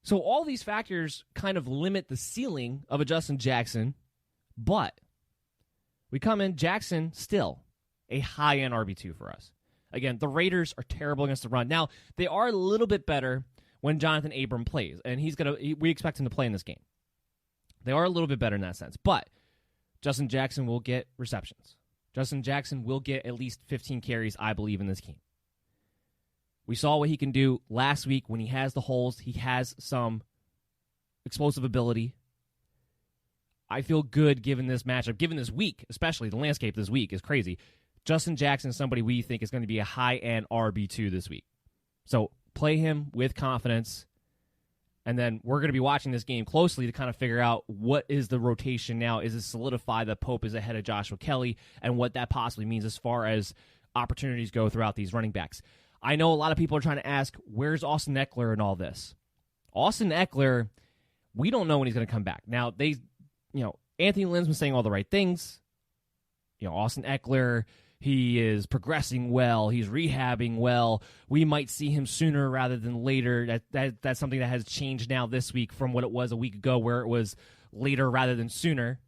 So all these factors kind of limit the ceiling of a Justin Jackson, but we come in, Jackson still a high-end RB2 for us. Again, the Raiders are terrible against the run. Now, they are a little bit better when Jonathan Abram plays, and we expect him to play in this game. They are a little bit better in that sense, but Justin Jackson will get receptions. Justin Jackson will get at least 15 carries, I believe, in this game. We saw what he can do last week when he has the holes. He has some explosive ability. I feel good given this matchup, given this week, especially the landscape this week is crazy. Justin Jackson is somebody we think is going to be a high-end RB2 this week. So play him with confidence, and then we're going to be watching this game closely to kind of figure out what is the rotation now. Is it solidified that Pope is ahead of Joshua Kelly, and what that possibly means as far as opportunities go throughout these running backs. I know a lot of people are trying to ask, where's Austin Eckler in all this? Austin Eckler, we don't know when he's going to come back. Now, Anthony Lynn's been saying all the right things. Austin Eckler, he is progressing well. He's rehabbing well. We might see him sooner rather than later. That's something that has changed now this week from what it was a week ago, where it was later rather than sooner.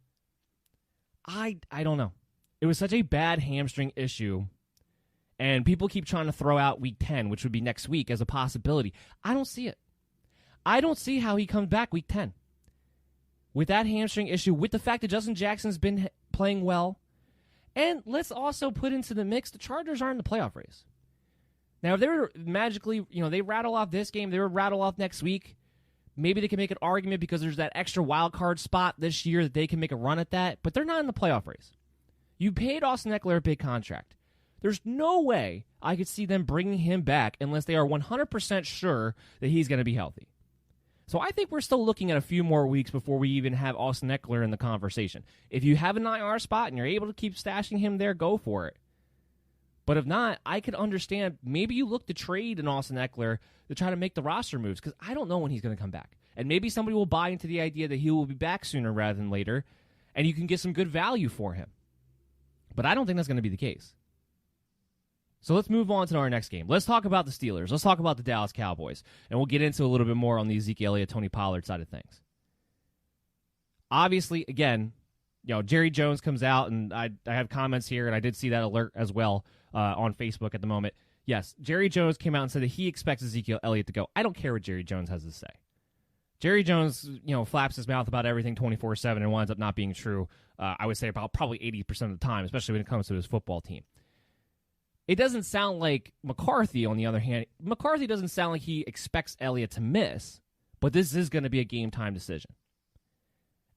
I don't know. It was such a bad hamstring issue, and people keep trying to throw out week 10, which would be next week, as a possibility. I don't see it. I don't see how he comes back week 10. With that hamstring issue, with the fact that Justin Jackson's been playing well, and let's also put into the mix, the Chargers aren't in the playoff race. Now, if they were magically, they rattle off this game, they would rattle off next week, maybe they can make an argument because there's that extra wild card spot this year that they can make a run at that, but they're not in the playoff race. You paid Austin Eckler a big contract. There's no way I could see them bringing him back unless they are 100% sure that he's going to be healthy. So I think we're still looking at a few more weeks before we even have Austin Eckler in the conversation. If you have an IR spot and you're able to keep stashing him there, go for it. But if not, I could understand maybe you look to trade an Austin Eckler to try to make the roster moves, because I don't know when he's going to come back. And maybe somebody will buy into the idea that he will be back sooner rather than later, and you can get some good value for him. But I don't think that's going to be the case. So let's move on to our next game. Let's talk about the Steelers. Let's talk about the Dallas Cowboys. And we'll get into a little bit more on the Ezekiel Elliott, Tony Pollard side of things. Obviously, again, Jerry Jones comes out, and I have comments here, and I did see that alert as well on Facebook at the moment. Yes, Jerry Jones came out and said that he expects Ezekiel Elliott to go. I don't care what Jerry Jones has to say. Jerry Jones, flaps his mouth about everything 24/7 and winds up not being true, I would say about probably 80% of the time, especially when it comes to his football team. It doesn't sound like McCarthy, on the other hand. McCarthy doesn't sound like he expects Elliott to miss, but this is going to be a game-time decision.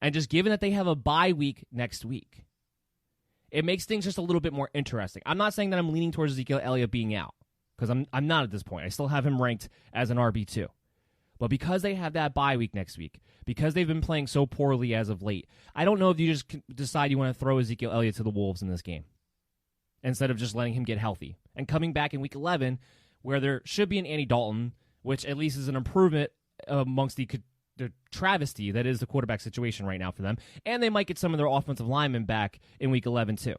And just given that they have a bye week next week, it makes things just a little bit more interesting. I'm not saying that I'm leaning towards Ezekiel Elliott being out, because I'm not at this point. I still have him ranked as an RB2. But because they have that bye week next week, because they've been playing so poorly as of late, I don't know if you just decide you want to throw Ezekiel Elliott to the Wolves in this game, instead of just letting him get healthy. And coming back in Week 11, where there should be an Andy Dalton, which at least is an improvement amongst the travesty that is the quarterback situation right now for them, and they might get some of their offensive linemen back in Week 11 too.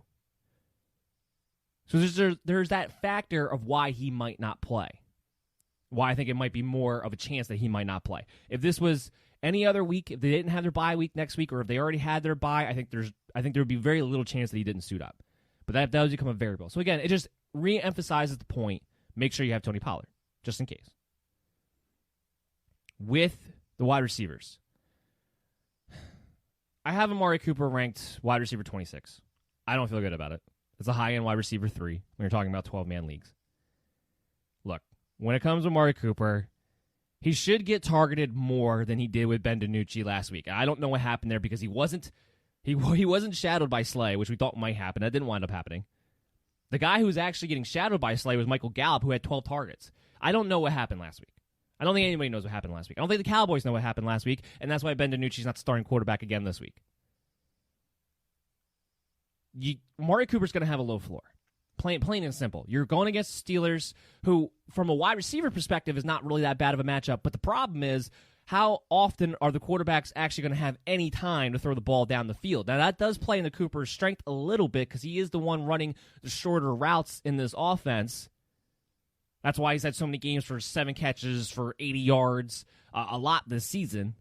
So there's that factor of why he might not play, why I think it might be more of a chance that he might not play. If this was any other week, if they didn't have their bye week next week, or if they already had their bye, I think there would be very little chance that he didn't suit up. But that does become a variable. So again, it just re-emphasizes the point. Make sure you have Tony Pollard, just in case. With the wide receivers, I have Amari Cooper ranked wide receiver 26. I don't feel good about it. It's a high-end wide receiver 3 when you're talking about 12-man leagues. Look, when it comes to Amari Cooper, he should get targeted more than he did with Ben DiNucci last week. I don't know what happened there, because he wasn't shadowed by Slay, which we thought might happen. That didn't wind up happening. The guy who was actually getting shadowed by Slay was Michael Gallup, who had 12 targets. I don't know what happened last week. I don't think anybody knows what happened last week. I don't think the Cowboys know what happened last week, and that's why Ben DiNucci's not starting quarterback again this week. Amari Cooper's going to have a low floor. Plain and simple. You're going against the Steelers, who, from a wide receiver perspective, is not really that bad of a matchup. But the problem is, how often are the quarterbacks actually going to have any time to throw the ball down the field? Now, that does play into Cooper's strength a little bit, because he is the one running the shorter routes in this offense. That's why he's had so many games for 7 catches for 80 yards, a lot this season.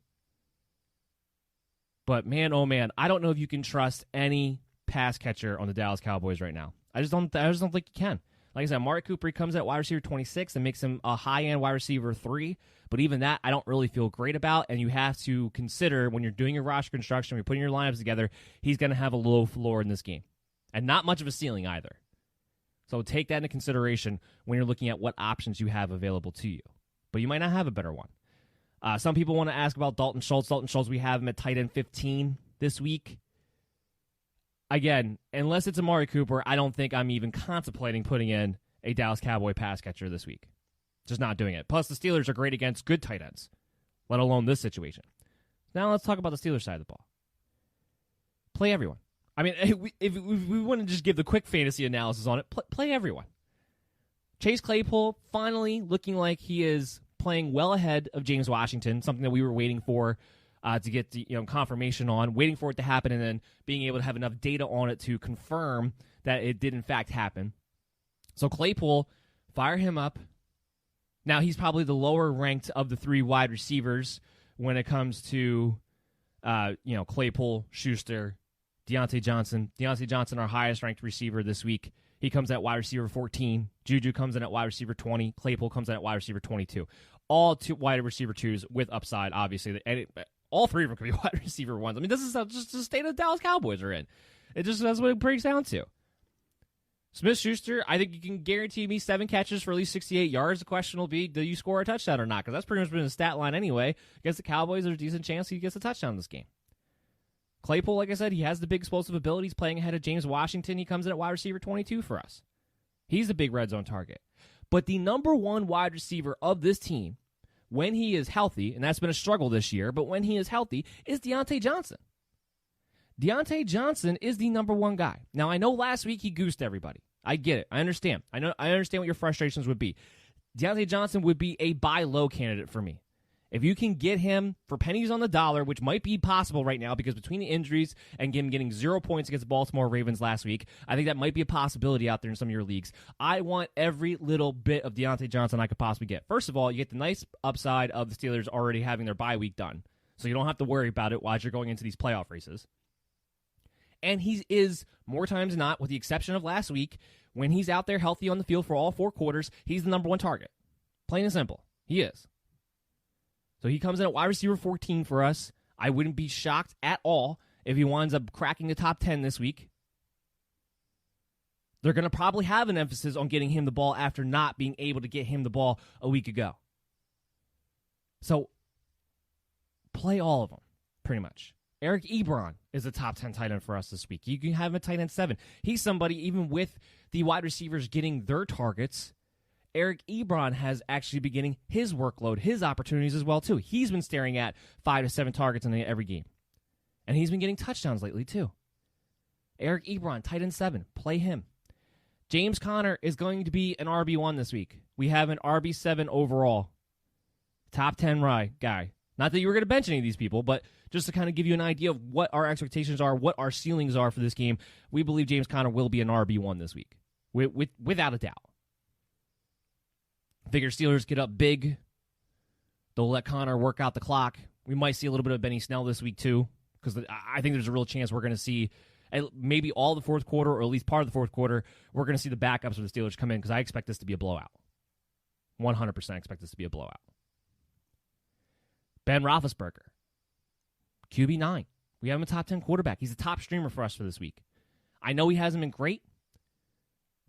But man, oh man, I don't know if you can trust any pass catcher on the Dallas Cowboys right now. I just don't think you can. Like I said, Amari Cooper, he comes at wide receiver 26 and makes him a high-end wide receiver 3. But even that, I don't really feel great about. And you have to consider, when you're doing your roster construction, when you're putting your lineups together, he's going to have a low floor in this game. And not much of a ceiling either. So take that into consideration when you're looking at what options you have available to you. But you might not have a better one. Some people want to ask about Dalton Schultz. Dalton Schultz, we have him at tight end 15 this week. Again, unless it's Amari Cooper, I don't think I'm even contemplating putting in a Dallas Cowboy pass catcher this week. Just not doing it. Plus, the Steelers are great against good tight ends, let alone this situation. Now let's talk about the Steelers side of the ball. Play everyone. I mean, if we want to just give the quick fantasy analysis on it, play everyone. Chase Claypool finally looking like he is playing well ahead of James Washington, something that we were waiting for to get confirmation on, waiting for it to happen, and then being able to have enough data on it to confirm that it did in fact happen. So Claypool, fire him up. Now he's probably the lower ranked of the three wide receivers when it comes to Claypool, Schuster, Deontay Johnson. Deontay Johnson, our highest ranked receiver this week. He comes at wide receiver 14. Juju comes in at wide receiver 20. Claypool comes in at wide receiver 22. All two wide receiver 2s with upside, obviously. And all three of them could be wide receiver 1s. I mean, this is just the state of the Dallas Cowboys are in. That's what it breaks down to. Smith-Schuster, I think you can guarantee me 7 catches for at least 68 yards. The question will be, do you score a touchdown or not? Because that's pretty much been a stat line anyway. Against the Cowboys, there's a decent chance he gets a touchdown in this game. Claypool, like I said, he has the big explosive abilities playing ahead of James Washington. He comes in at wide receiver 22 for us. He's the big red zone target. But the number one wide receiver of this team, when he is healthy, and that's been a struggle this year, but when he is healthy, is Deontay Johnson. Deontay Johnson is the number one guy. Now, I know last week he goosed everybody. I get it. I understand. I understand what your frustrations would be. Deontay Johnson would be a buy low candidate for me. If you can get him for pennies on the dollar, which might be possible right now because between the injuries and him getting 0 points against the Baltimore Ravens last week, I think that might be a possibility out there in some of your leagues. I want every little bit of Deontay Johnson I could possibly get. First of all, you get the nice upside of the Steelers already having their bye week done, so you don't have to worry about it while you're going into these playoff races. And he is, more times than not, with the exception of last week, when he's out there healthy on the field for all 4 quarters, he's the number one target. Plain and simple. He is. So he comes in at wide receiver 14 for us. I wouldn't be shocked at all if he winds up cracking the top 10 this week. They're going to probably have an emphasis on getting him the ball after not being able to get him the ball a week ago. So play all of them, pretty much. Eric Ebron is a top 10 tight end for us this week. You can have him at tight end 7. He's somebody, even with the wide receivers getting their targets, Eric Ebron has actually been getting his workload, his opportunities as well, too. He's been staring at 5 to 7 targets in every game. And he's been getting touchdowns lately, too. Eric Ebron, tight end 7. Play him. James Conner is going to be an RB1 this week. We have an RB7 overall. Top 10 guy. Not that you were going to bench any of these people, but just to kind of give you an idea of what our expectations are, what our ceilings are for this game, we believe James Conner will be an RB1 this week. Without a doubt. Figure Steelers get up big. They'll let Connor work out the clock. We might see a little bit of Benny Snell this week, too, because I think there's a real chance we're going to see maybe all the fourth quarter, or at least part of the fourth quarter, we're going to see the backups of the Steelers come in, because I expect this to be a blowout. 100% expect this to be a blowout. Ben Roethlisberger, QB9. We have him a top 10 quarterback. He's a top streamer for us for this week. I know he hasn't been great,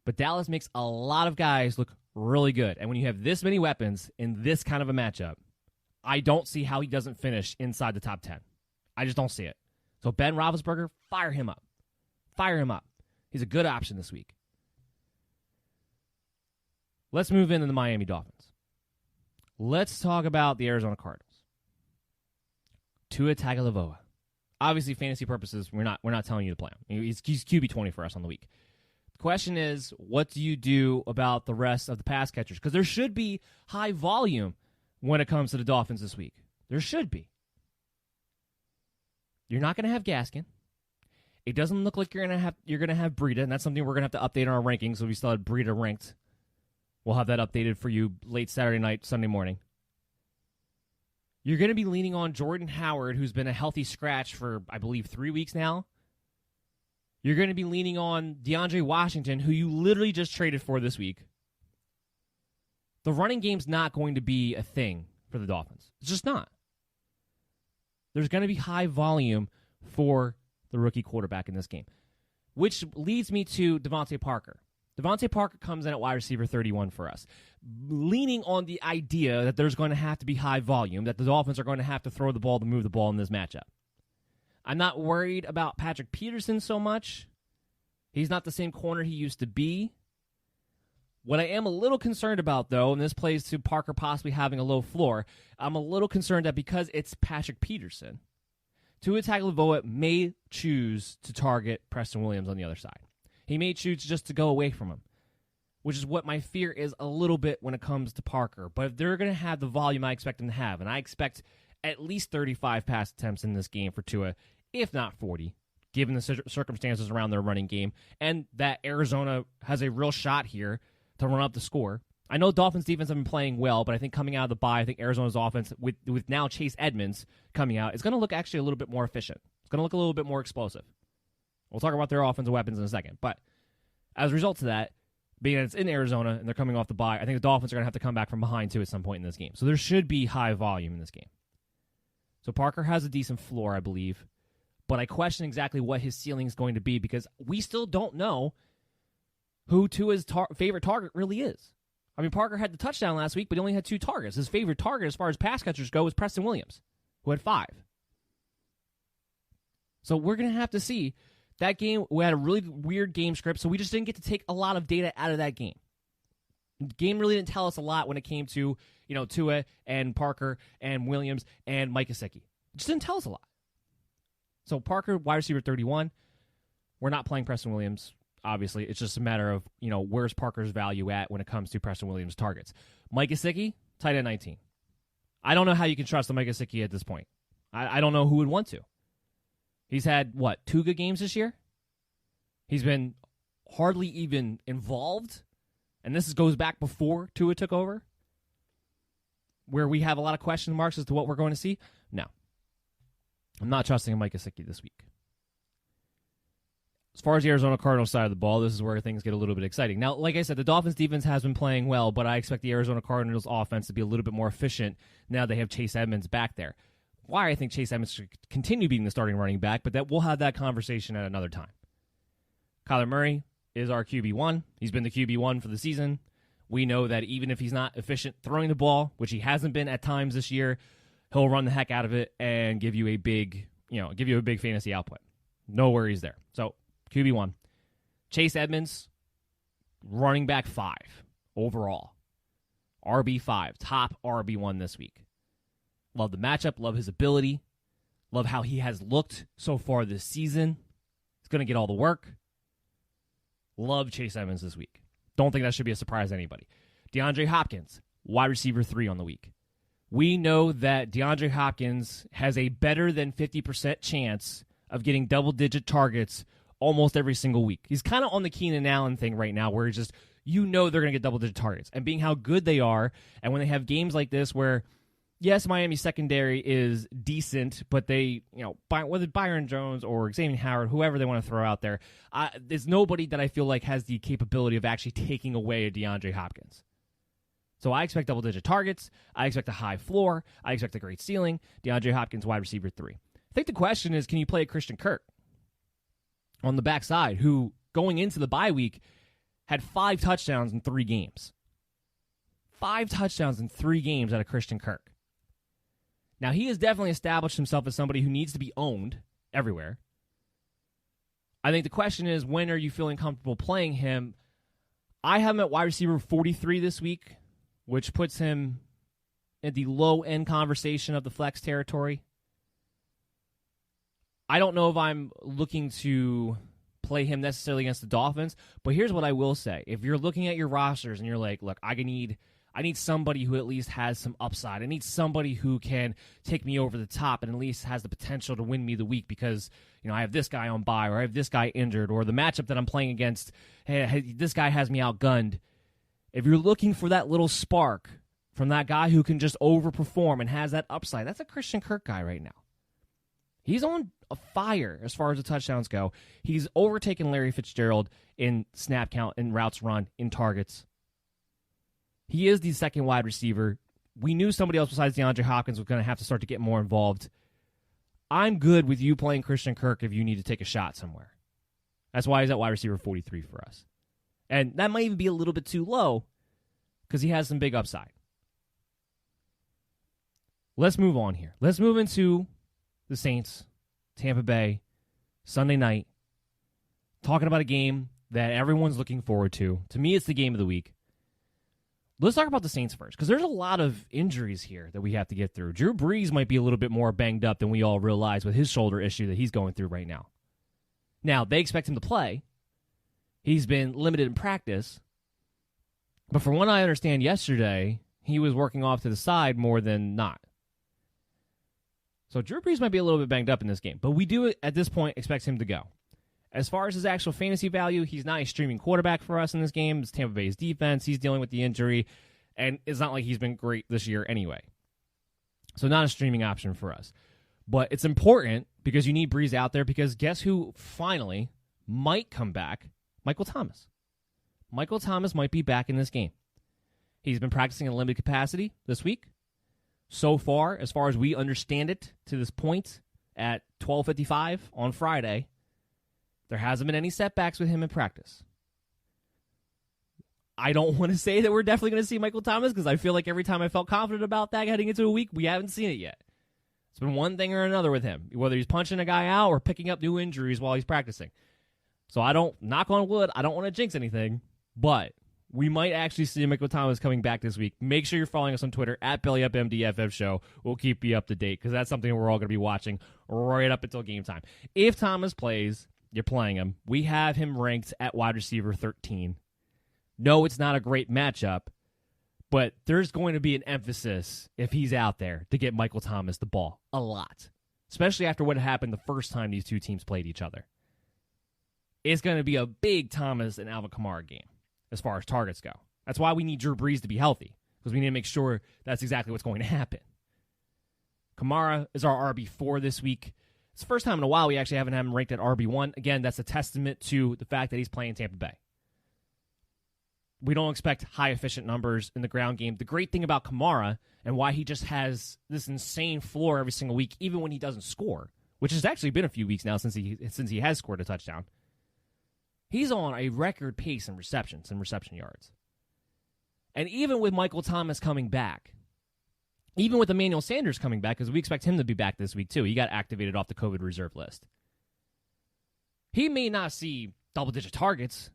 but Dallas makes a lot of guys look really good. And when you have this many weapons in this kind of a matchup, I don't see how he doesn't finish inside the top 10. I just don't see it. So Ben Roethlisberger, fire him up. Fire him up. He's a good option this week. Let's move into the Miami Dolphins. Let's talk about the Arizona Cardinals. Tua Tagovailoa. Obviously, fantasy purposes, we're not telling you to play him. He's QB20 for us on the week. The question is, what do you do about the rest of the pass catchers? Because there should be high volume when it comes to the Dolphins this week. There should be. You're not going to have Gaskin. It doesn't look like you're going to have Breida, and that's something we're going to have to update on our rankings. So we still have Breida ranked. We'll have that updated for you late Saturday night, Sunday morning. You're going to be leaning on Jordan Howard, who's been a healthy scratch for, I believe, 3 weeks now. You're going to be leaning on DeAndre Washington, who you literally just traded for this week. The running game's not going to be a thing for the Dolphins. It's just not. There's going to be high volume for the rookie quarterback in this game, which leads me to Devontae Parker. Devontae Parker comes in at wide receiver 31 for us, leaning on the idea that there's going to have to be high volume, that the Dolphins are going to have to throw the ball to move the ball in this matchup. I'm not worried about Patrick Peterson so much. He's not the same corner he used to be. What I am a little concerned about, though, and this plays to Parker possibly having a low floor, I'm a little concerned that because it's Patrick Peterson, Tua Tagovailoa may choose to target Preston Williams on the other side. He may choose just to go away from him, which is what my fear is a little bit when it comes to Parker. But if they're going to have the volume I expect them to have, and I expect at least 35 pass attempts in this game for Tua, if not 40, given the circumstances around their running game, and that Arizona has a real shot here to run up the score. I know Dolphins defense have been playing well, but I think coming out of the bye, I think Arizona's offense, with now Chase Edmonds coming out, is going to look actually a little bit more efficient. It's going to look a little bit more explosive. We'll talk about their offensive weapons in a second. But as a result of that, being that it's in Arizona and they're coming off the bye, I think the Dolphins are going to have to come back from behind too at some point in this game. So there should be high volume in this game. So Parker has a decent floor, I believe. But I question exactly what his ceiling is going to be because we still don't know who Tua's favorite target really is. I mean, Parker had the touchdown last week, but he only had 2 targets. His favorite target as far as pass catchers go was Preston Williams, who had 5. So we're going to have to see. That game, we had a really weird game script, so we just didn't get to take a lot of data out of that game. The game really didn't tell us a lot when it came to, Tua and Parker and Williams and Mike Gesicki. It just didn't tell us a lot. So Parker, wide receiver 31. We're not playing Preston Williams, obviously. It's just a matter of, where's Parker's value at when it comes to Preston Williams' targets. Mike Gesicki, tight end 19. I don't know how you can trust the Mike Gesicki at this point. I don't know who would want to. He's had, 2 good games this year? He's been hardly even involved. And this goes back before Tua took over, where we have a lot of question marks as to what we're going to see. No. I'm not trusting Mike Gesicki this week. As far as the Arizona Cardinals side of the ball, this is where things get a little bit exciting. Now, like I said, the Dolphins defense has been playing well, but I expect the Arizona Cardinals offense to be a little bit more efficient now they have Chase Edmonds back there. Why I think Chase Edmonds should continue being the starting running back, but that we'll have that conversation at another time. Kyler Murray is our QB1. He's been the QB1 for the season. We know that even if he's not efficient throwing the ball, which he hasn't been at times this year, he'll run the heck out of it and give you a big fantasy output. No worries there. So, QB1. Chase Edmonds, running back 5 overall. RB5, top RB1 this week. Love the matchup, love his ability, love how he has looked so far this season. He's going to get all the work. Love Chase Edmonds this week. Don't think that should be a surprise to anybody. DeAndre Hopkins, wide receiver 3 on the week. We know that DeAndre Hopkins has a better than 50% chance of getting double-digit targets almost every single week. He's kind of on the Keenan Allen thing right now where he's just, they're going to get double-digit targets. And being how good they are, and when they have games like this where, yes, Miami's secondary is decent, but they, whether Byron Jones or Xavier Howard, whoever they want to throw out there, there's nobody that I feel like has the capability of actually taking away a DeAndre Hopkins. So I expect double-digit targets. I expect a high floor. I expect a great ceiling. DeAndre Hopkins, wide receiver 3. I think the question is, can you play Christian Kirk on the backside, who, going into the bye week, had 5 touchdowns in 3 games. 5 touchdowns in 3 games out of Christian Kirk. Now, he has definitely established himself as somebody who needs to be owned everywhere. I think the question is, when are you feeling comfortable playing him? I have him at wide receiver 43 this week, which puts him in the low-end conversation of the flex territory. I don't know if I'm looking to play him necessarily against the Dolphins, but here's what I will say. If you're looking at your rosters and you're like, look, I need somebody who at least has some upside. I need somebody who can take me over the top and at least has the potential to win me the week because, I have this guy on bye or I have this guy injured or the matchup that I'm playing against, hey, this guy has me outgunned. If you're looking for that little spark from that guy who can just overperform and has that upside, that's a Christian Kirk guy right now. He's on a fire as far as the touchdowns go. He's overtaken Larry Fitzgerald in snap count, in routes run, in targets. He is the second wide receiver. We knew somebody else besides DeAndre Hopkins was going to have to start to get more involved. I'm good with you playing Christian Kirk if you need to take a shot somewhere. That's why he's at wide receiver 43 for us. And that might even be a little bit too low because he has some big upside. Let's move on here. Let's move into the Saints, Tampa Bay, Sunday night. Talking about a game that everyone's looking forward to. To me, it's the game of the week. Let's talk about the Saints first, because there's a lot of injuries here that we have to get through. Drew Brees might be a little bit more banged up than we all realize with his shoulder issue that he's going through right now. Now, they expect him to play. He's been limited in practice. But from what I understand yesterday, he was working off to the side more than not. So Drew Brees might be a little bit banged up in this game. But we do, at this point, expect him to go. As far as his actual fantasy value, he's not a streaming quarterback for us in this game. It's Tampa Bay's defense. He's dealing with the injury, and it's not like he's been great this year anyway. So not a streaming option for us. But it's important because you need Brees out there, because guess who finally might come back? Michael Thomas. Michael Thomas might be back in this game. He's been practicing in limited capacity this week. So far as we understand it to this point at 12:55 on Friday, there hasn't been any setbacks with him in practice. I don't want to say that we're definitely going to see Michael Thomas, because I feel like every time I felt confident about that heading into a week, we haven't seen it yet. It's been one thing or another with him, whether he's punching a guy out or picking up new injuries while he's practicing. So I don't, knock on wood, I don't want to jinx anything, but we might actually see Michael Thomas coming back this week. Make sure you're following us on Twitter at BellyUpMDFF Show. We'll keep you up to date, because that's something we're all going to be watching right up until game time. If Thomas plays, you're playing him. We have him ranked at wide receiver 13. No, it's not a great matchup, but there's going to be an emphasis if he's out there to get Michael Thomas the ball a lot, especially after what happened the first time these two teams played each other. It's going to be a big Thomas and Alvin Kamara game as far as targets go. That's why we need Drew Brees to be healthy, because we need to make sure that's exactly what's going to happen. Kamara is our RB4 this week. It's the first time in a while we actually haven't had him ranked at RB1. Again, that's a testament to the fact that he's playing Tampa Bay. We don't expect high efficient numbers in the ground game. The great thing about Kamara, and why he just has this insane floor every single week, even when he doesn't score, which has actually been a few weeks now since he has scored a touchdown, he's on a record pace in receptions and reception yards. And even with Michael Thomas coming back, even with Emmanuel Sanders coming back, because we expect him to be back this week too. He got activated off the COVID reserve list. He may not see double-digit targets.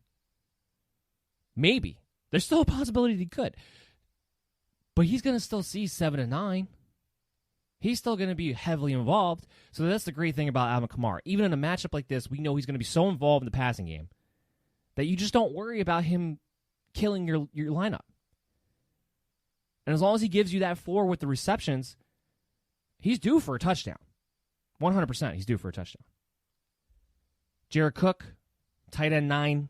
Maybe. There's still a possibility he could. But he's going to still see 7 and 9. He's still going to be heavily involved. So that's the great thing about Alvin Kamara. Even in a matchup like this, we know he's going to be so involved in the passing game that you just don't worry about him killing your lineup. And as long as he gives you that floor with the receptions, he's due for a touchdown. 100% he's due for a touchdown. Jared Cook, tight end 9.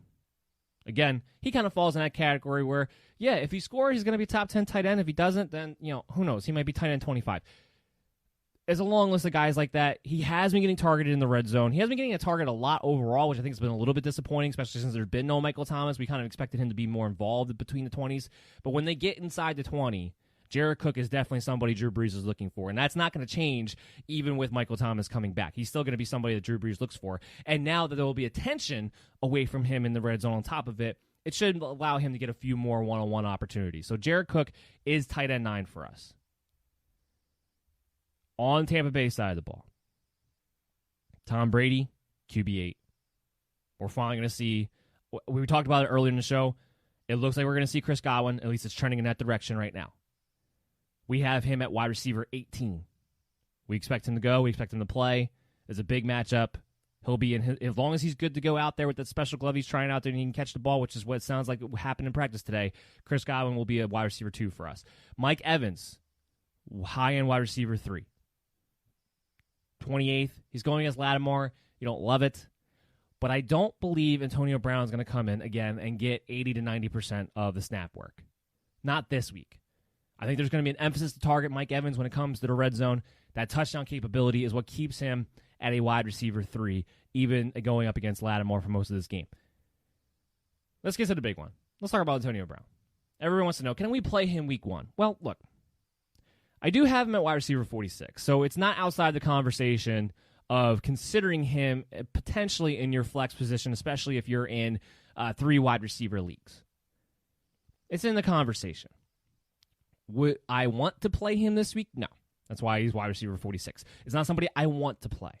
Again, he kind of falls in that category where, yeah, if he scores, he's going to be top 10 tight end. If he doesn't, then, who knows? He might be tight end 25. There's a long list of guys like that. He has been getting targeted in the red zone. He has been getting a target a lot overall, which I think has been a little bit disappointing, especially since there's been no Michael Thomas. We kind of expected him to be more involved between the 20s. But when they get inside the 20, Jared Cook is definitely somebody Drew Brees is looking for. And that's not going to change even with Michael Thomas coming back. He's still going to be somebody that Drew Brees looks for. And now that there will be attention away from him in the red zone on top of it, it should allow him to get a few more one-on-one opportunities. So Jared Cook is tight end 9 for us. On Tampa Bay side of the ball, Tom Brady, QB8. We're finally going to see, we talked about it earlier in the show, it looks like we're going to see Chris Godwin, at least it's trending in that direction right now. We have him at wide receiver 18. We expect him to go, we expect him to play. It's a big matchup. He'll be in, as long as he's good to go out there with that special glove he's trying out there and he can catch the ball, which is what it sounds like happened in practice today. Chris Godwin will be a wide receiver 2 for us. Mike Evans, high-end wide receiver 3. 28th. He's going against Lattimore. You don't love it. But I don't believe Antonio Brown is going to come in again and get 80 to 90% of the snap work. Not this week. I think there's going to be an emphasis to target Mike Evans when it comes to the red zone. That touchdown capability is what keeps him at a wide receiver 3, even going up against Lattimore for most of this game. Let's get to the big one. Let's talk about Antonio Brown. Everyone wants to know, can we play him week 1? Well, look. I do have him at wide receiver 46, so it's not outside the conversation of considering him potentially in your flex position, especially if you're in 3 wide receiver leagues. It's in the conversation. Would I want to play him this week? No. That's why he's wide receiver 46. It's not somebody I want to play.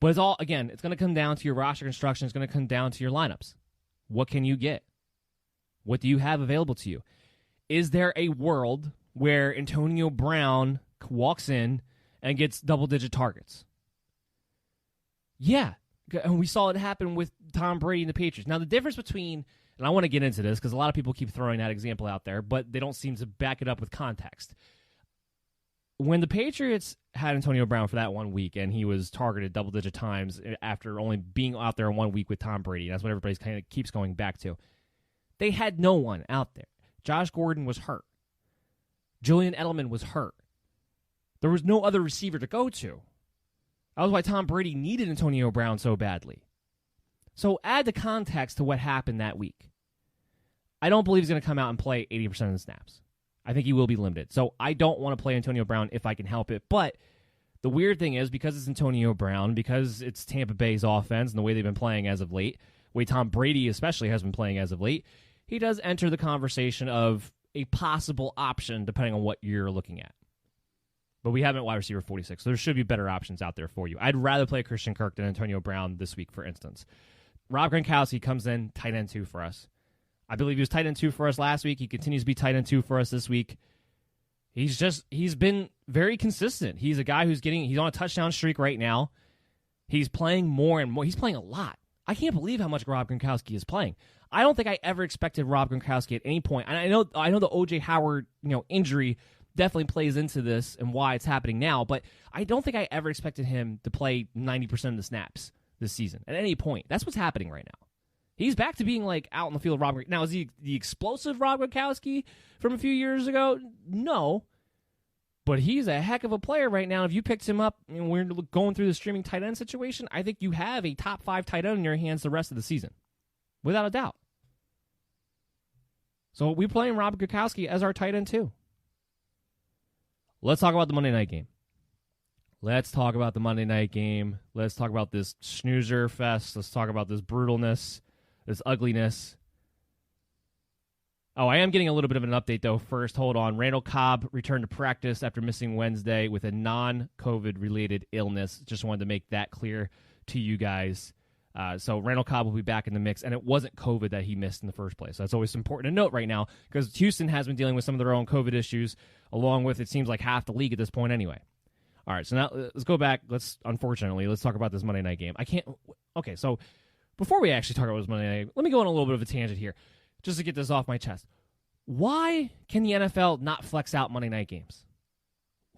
But it's all, again, it's going to come down to your roster construction. It's going to come down to your lineups. What can you get? What do you have available to you? Is there a world where Antonio Brown walks in and gets double-digit targets? Yeah. And we saw it happen with Tom Brady and the Patriots. Now, the difference between, and I want to get into this because a lot of people keep throwing that example out there, but they don't seem to back it up with context. When the Patriots had Antonio Brown for that 1 week and he was targeted double-digit times after only being out there 1 week with Tom Brady, that's what everybody kind of keeps going back to, they had no one out there. Josh Gordon was hurt. Julian Edelman was hurt. There was no other receiver to go to. That was why Tom Brady needed Antonio Brown so badly. So add the context to what happened that week. I don't believe he's going to come out and play 80% of the snaps. I think he will be limited. So I don't want to play Antonio Brown if I can help it. But the weird thing is, because it's Antonio Brown, because it's Tampa Bay's offense and the way they've been playing as of late, the way Tom Brady especially has been playing as of late, he does enter the conversation of a possible option depending on what you're looking at. But we haven't wide receiver 46, so there should be better options out there for you. I'd rather play Christian Kirk than Antonio Brown this week, for instance. Rob Gronkowski comes in tight end 2 for us. I believe he was tight end 2 for us last week. He continues to be tight end 2 for us this week. He's been very consistent. He's a guy he's on a touchdown streak right now. He's playing more and more. He's playing a lot. I can't believe how much Rob Gronkowski is playing. I don't think I ever expected Rob Gronkowski at any point. And I know the O.J. Howard, injury definitely plays into this and why it's happening now, but I don't think I ever expected him to play 90% of the snaps this season at any point. That's what's happening right now. He's back to being like out in the field. Now, is he the explosive Rob Gronkowski from a few years ago? No, but he's a heck of a player right now. If you picked him up and we're going through the streaming tight end situation, I think you have a top 5 tight end in your hands the rest of the season, without a doubt. So we're playing Rob Gronkowski as our tight end too. Let's talk about the Monday night game. Let's talk about this snoozer fest. Let's talk about this brutalness, this ugliness. Oh, I am getting a little bit of an update, though. First, hold on. Randall Cobb returned to practice after missing Wednesday with a non-COVID-related illness. Just wanted to make that clear to you guys. So Randall Cobb will be back in the mix, and it wasn't COVID that he missed in the first place. That's always important to note right now, because Houston has been dealing with some of their own COVID issues, along with, it seems like, half the league at this point anyway. All right, so now let's go back. Let's talk about this Monday night game. Okay, so before we actually talk about this Monday night, let me go on a little bit of a tangent here, just to get this off my chest. Why can the NFL not flex out Monday night games?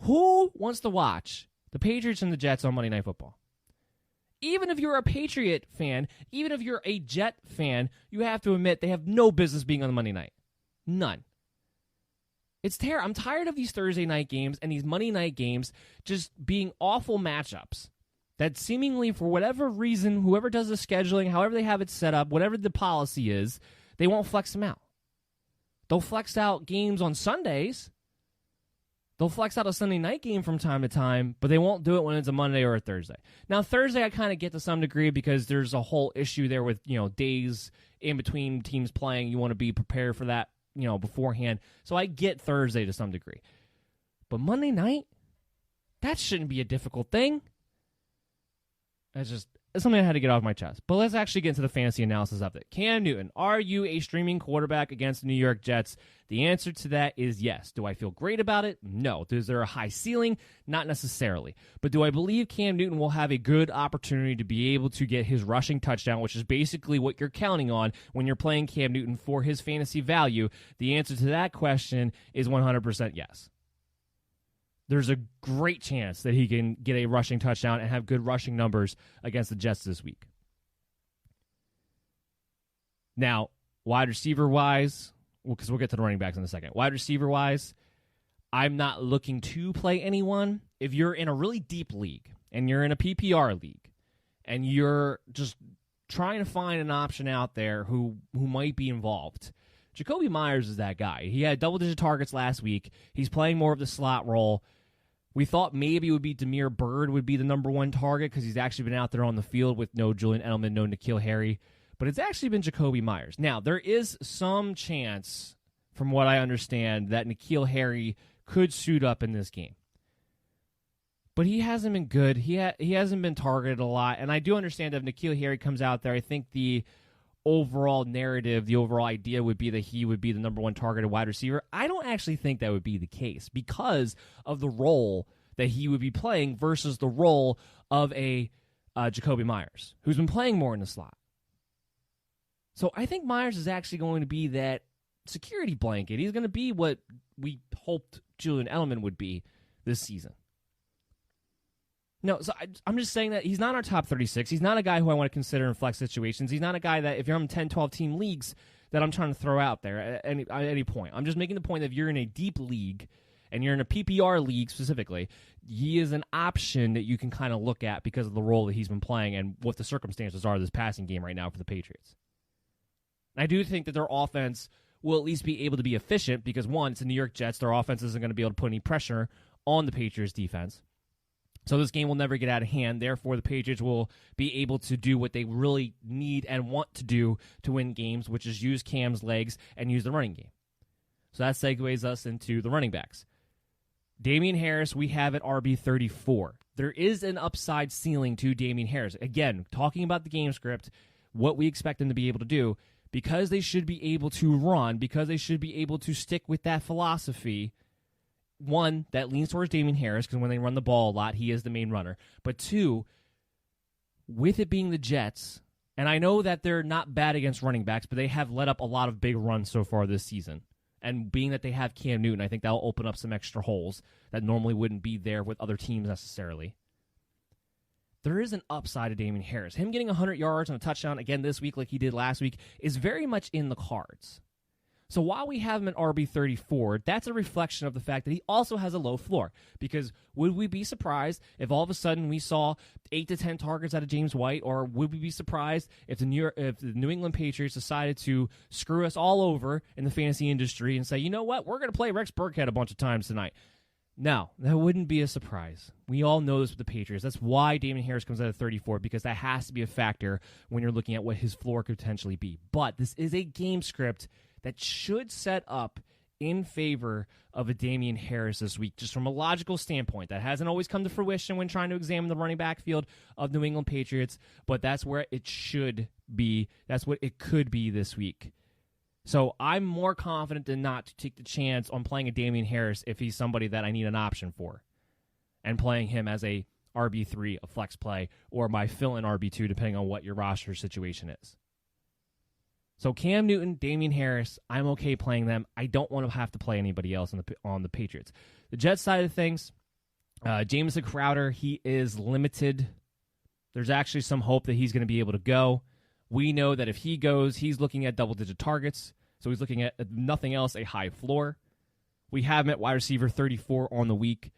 Who wants to watch the Patriots and the Jets on Monday Night Football? Even if you're a Patriot fan, even if you're a Jet fan, you have to admit they have no business being on the Monday night. None. It's terrible. I'm tired of these Thursday night games and these Monday night games just being awful matchups that seemingly, for whatever reason, whoever does the scheduling, however they have it set up, whatever the policy is, they won't flex them out. They'll flex out games on Sundays. They'll flex out a Sunday night game from time to time, but they won't do it when it's a Monday or a Thursday. Now, Thursday I kind of get to some degree because there's a whole issue there with, days in between teams playing. You want to be prepared for that, beforehand. So I get Thursday to some degree. But Monday night, that shouldn't be a difficult thing. It's something I had to get off my chest. But let's actually get into the fantasy analysis of it. Cam Newton, are you a streaming quarterback against the New York Jets? The answer to that is yes. Do I feel great about it? No. Is there a high ceiling? Not necessarily. But do I believe Cam Newton will have a good opportunity to be able to get his rushing touchdown, which is basically what you're counting on when you're playing Cam Newton for his fantasy value? The answer to that question is 100% yes. There's a great chance that he can get a rushing touchdown and have good rushing numbers against the Jets this week. Now, wide receiver-wise, because we'll get to the running backs in a second. Wide receiver-wise, I'm not looking to play anyone. If you're in a really deep league and you're in a PPR league and you're just trying to find an option out there who might be involved, Jacoby Myers is that guy. He had double-digit targets last week. He's playing more of the slot role. We thought maybe it would be Damiere Byrd would be the number one target because he's actually been out there on the field with no Julian Edelman, no N'Keal Harry. but it's actually been Jacoby Myers. Now, there is some chance, from what I understand, that N'Keal Harry could suit up in this game. But he hasn't been good. He hasn't been targeted a lot. And I do understand that if N'Keal Harry comes out there, I think the overall narrative, the overall idea would be that he would be the number one targeted wide receiver. I don't actually think that would be the case because of the role that he would be playing versus the role of a Jacoby Myers, who's been playing more in the slot. So I think Myers is actually going to be that security blanket. He's going to be what we hoped Julian Edelman would be this season. No, so I'm just saying that he's not our top 36. He's not a guy who I want to consider in flex situations. He's not a guy that if you're in 10, 12-team leagues that I'm trying to throw out there at any point. I'm just making the point that if you're in a deep league and you're in a PPR league specifically, he is an option that you can kind of look at because of the role that he's been playing and what the circumstances are of this passing game right now for the Patriots. I do think that their offense will at least be able to be efficient because, one, it's the New York Jets. Their offense isn't going to be able to put any pressure on the Patriots' defense. So this game will never get out of hand. Therefore, the Patriots will be able to do what they really need and want to do to win games, which is use Cam's legs and use the running game. So that segues us into the running backs. Damian Harris, we have at RB34. There is an upside ceiling to Damian Harris. Again, talking about the game script, what we expect them to be able to do, because they should be able to run, because they should be able to stick with that philosophy. One, that leans towards Damian Harris, because when they run the ball a lot, he is the main runner. But two, with it being the Jets, and I know that they're not bad against running backs, but they have let up a lot of big runs so far this season. And being that they have Cam Newton, I think that'll open up some extra holes that normally wouldn't be there with other teams necessarily. There is an upside to Damian Harris. Him getting 100 yards and a touchdown again this week like he did last week is very much in the cards. So while we have him at RB34, that's a reflection of the fact that he also has a low floor. Because would we be surprised if all of a sudden we saw 8 to 10 targets out of James White, or would we be surprised if the New England Patriots decided to screw us all over in the fantasy industry and say, you know what, we're going to play Rex Burkhead a bunch of times tonight? No, that wouldn't be a surprise. We all know this with the Patriots. That's why Damian Harris comes out at 34, because that has to be a factor when you're looking at what his floor could potentially be. But this is a game script that should set up in favor of a Damian Harris this week, just from a logical standpoint. That hasn't always come to fruition when trying to examine the running back field of New England Patriots, but that's where it should be. That's what it could be this week. So I'm more confident than not to take the chance on playing a Damian Harris if he's somebody that I need an option for, and playing him as a RB3, a flex play, or my fill-in RB2, depending on what your roster situation is. So Cam Newton, Damian Harris, I'm okay playing them. I don't want to have to play anybody else on the Patriots. The Jets side of things, Jamison Crowder, he is limited. There's actually some hope that he's going to be able to go. We know that if he goes, he's looking at double-digit targets, so he's looking at, if nothing else, a high floor. We have him at wide receiver 34 on the week.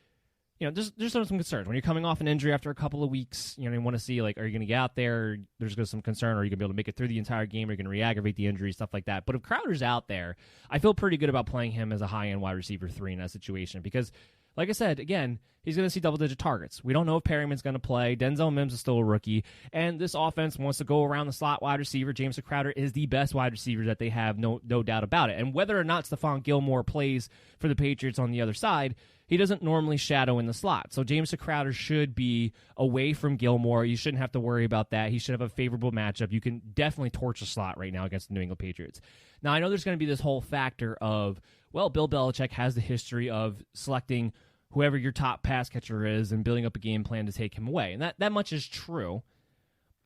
You know, there's some concerns. When you're coming off an injury after a couple of weeks, you know, you want to see, like, are you going to get out there? There's going to be some concern. Are you going to be able to make it through the entire game? Are you going to re-aggravate the injury, stuff like that? But if Crowder's out there, I feel pretty good about playing him as a high-end wide receiver 3 in that situation because, like I said, again, he's going to see double-digit targets. We don't know if Perryman's going to play. Denzel Mims is still a rookie. And this offense wants to go around the slot wide receiver. Jamison Crowder is the best wide receiver that they have, no doubt about it. And whether or not Stephon Gilmore plays for the Patriots on the other side, he doesn't normally shadow in the slot. So Jamison Crowder should be away from Gilmore. You shouldn't have to worry about that. He should have a favorable matchup. You can definitely torch the slot right now against the New England Patriots. Now, I know there's going to be this whole factor of, well, Bill Belichick has the history of selecting whoever your top pass catcher is and building up a game plan to take him away. And that much is true.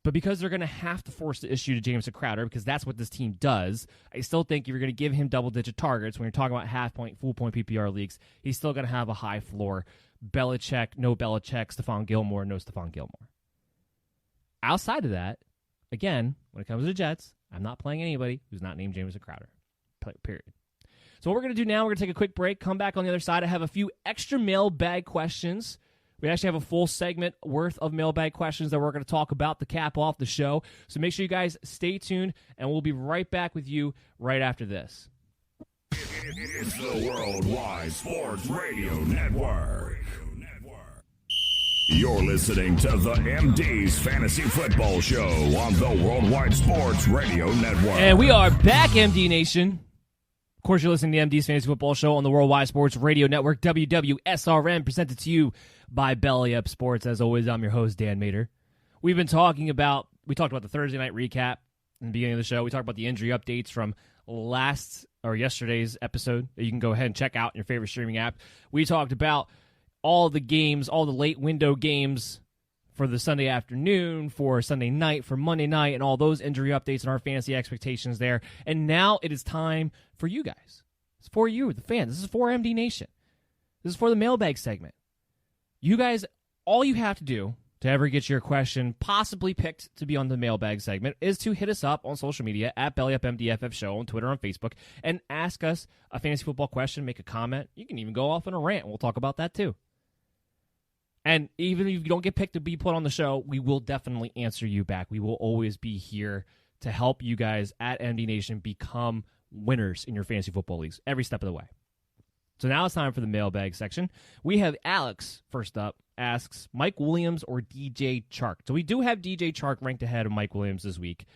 But because they're going to have to force the issue to Jamison Crowder, because that's what this team does, I still think if you're going to give him double-digit targets, when you're talking about half-point, full-point PPR leagues, he's still going to have a high floor. Belichick, no Belichick. Stephon Gilmore, no Stephon Gilmore. Outside of that, again, when it comes to the Jets, I'm not playing anybody who's not named Jamison Crowder, period. So what we're going to do now, we're going to take a quick break, come back on the other side. I have a few extra mailbag questions. We actually have a full segment worth of mailbag questions that we're going to talk about to cap off the show. So make sure you guys stay tuned, and we'll be right back with you right after this. It's the Worldwide Sports Radio Network. You're listening to the MD's Fantasy Football Show on the Worldwide Sports Radio Network. And we are back, MD Nation. Of course, you're listening to the MD's Fantasy Football Show on the Worldwide Sports Radio Network, WWSRN, presented to you by Belly Up Sports. As always, I'm your host, Dan Mader. We talked about the Thursday night recap in the beginning of the show. We talked about the injury updates from yesterday's episode that you can go ahead and check out in your favorite streaming app. We talked about all the games, all the late window games for the Sunday afternoon, for Sunday night, for Monday night, and all those injury updates and our fantasy expectations there. And now it is time for you guys. It's for you, the fans. This is for MD Nation. This is for the mailbag segment. You guys, all you have to do to ever get your question possibly picked to be on the mailbag segment is to hit us up on social media at BellyUpMDFF Show on Twitter, on Facebook, and ask us a fantasy football question, make a comment. You can even go off on a rant. We'll talk about that too. And even if you don't get picked to be put on the show, we will definitely answer you back. We will always be here to help you guys at MD Nation become winners in your fantasy football leagues every step of the way. So now it's time for the mailbag section. We have Alex, first up, asks Mike Williams or DJ Chark. So we do have DJ Chark ranked ahead of Mike Williams this week,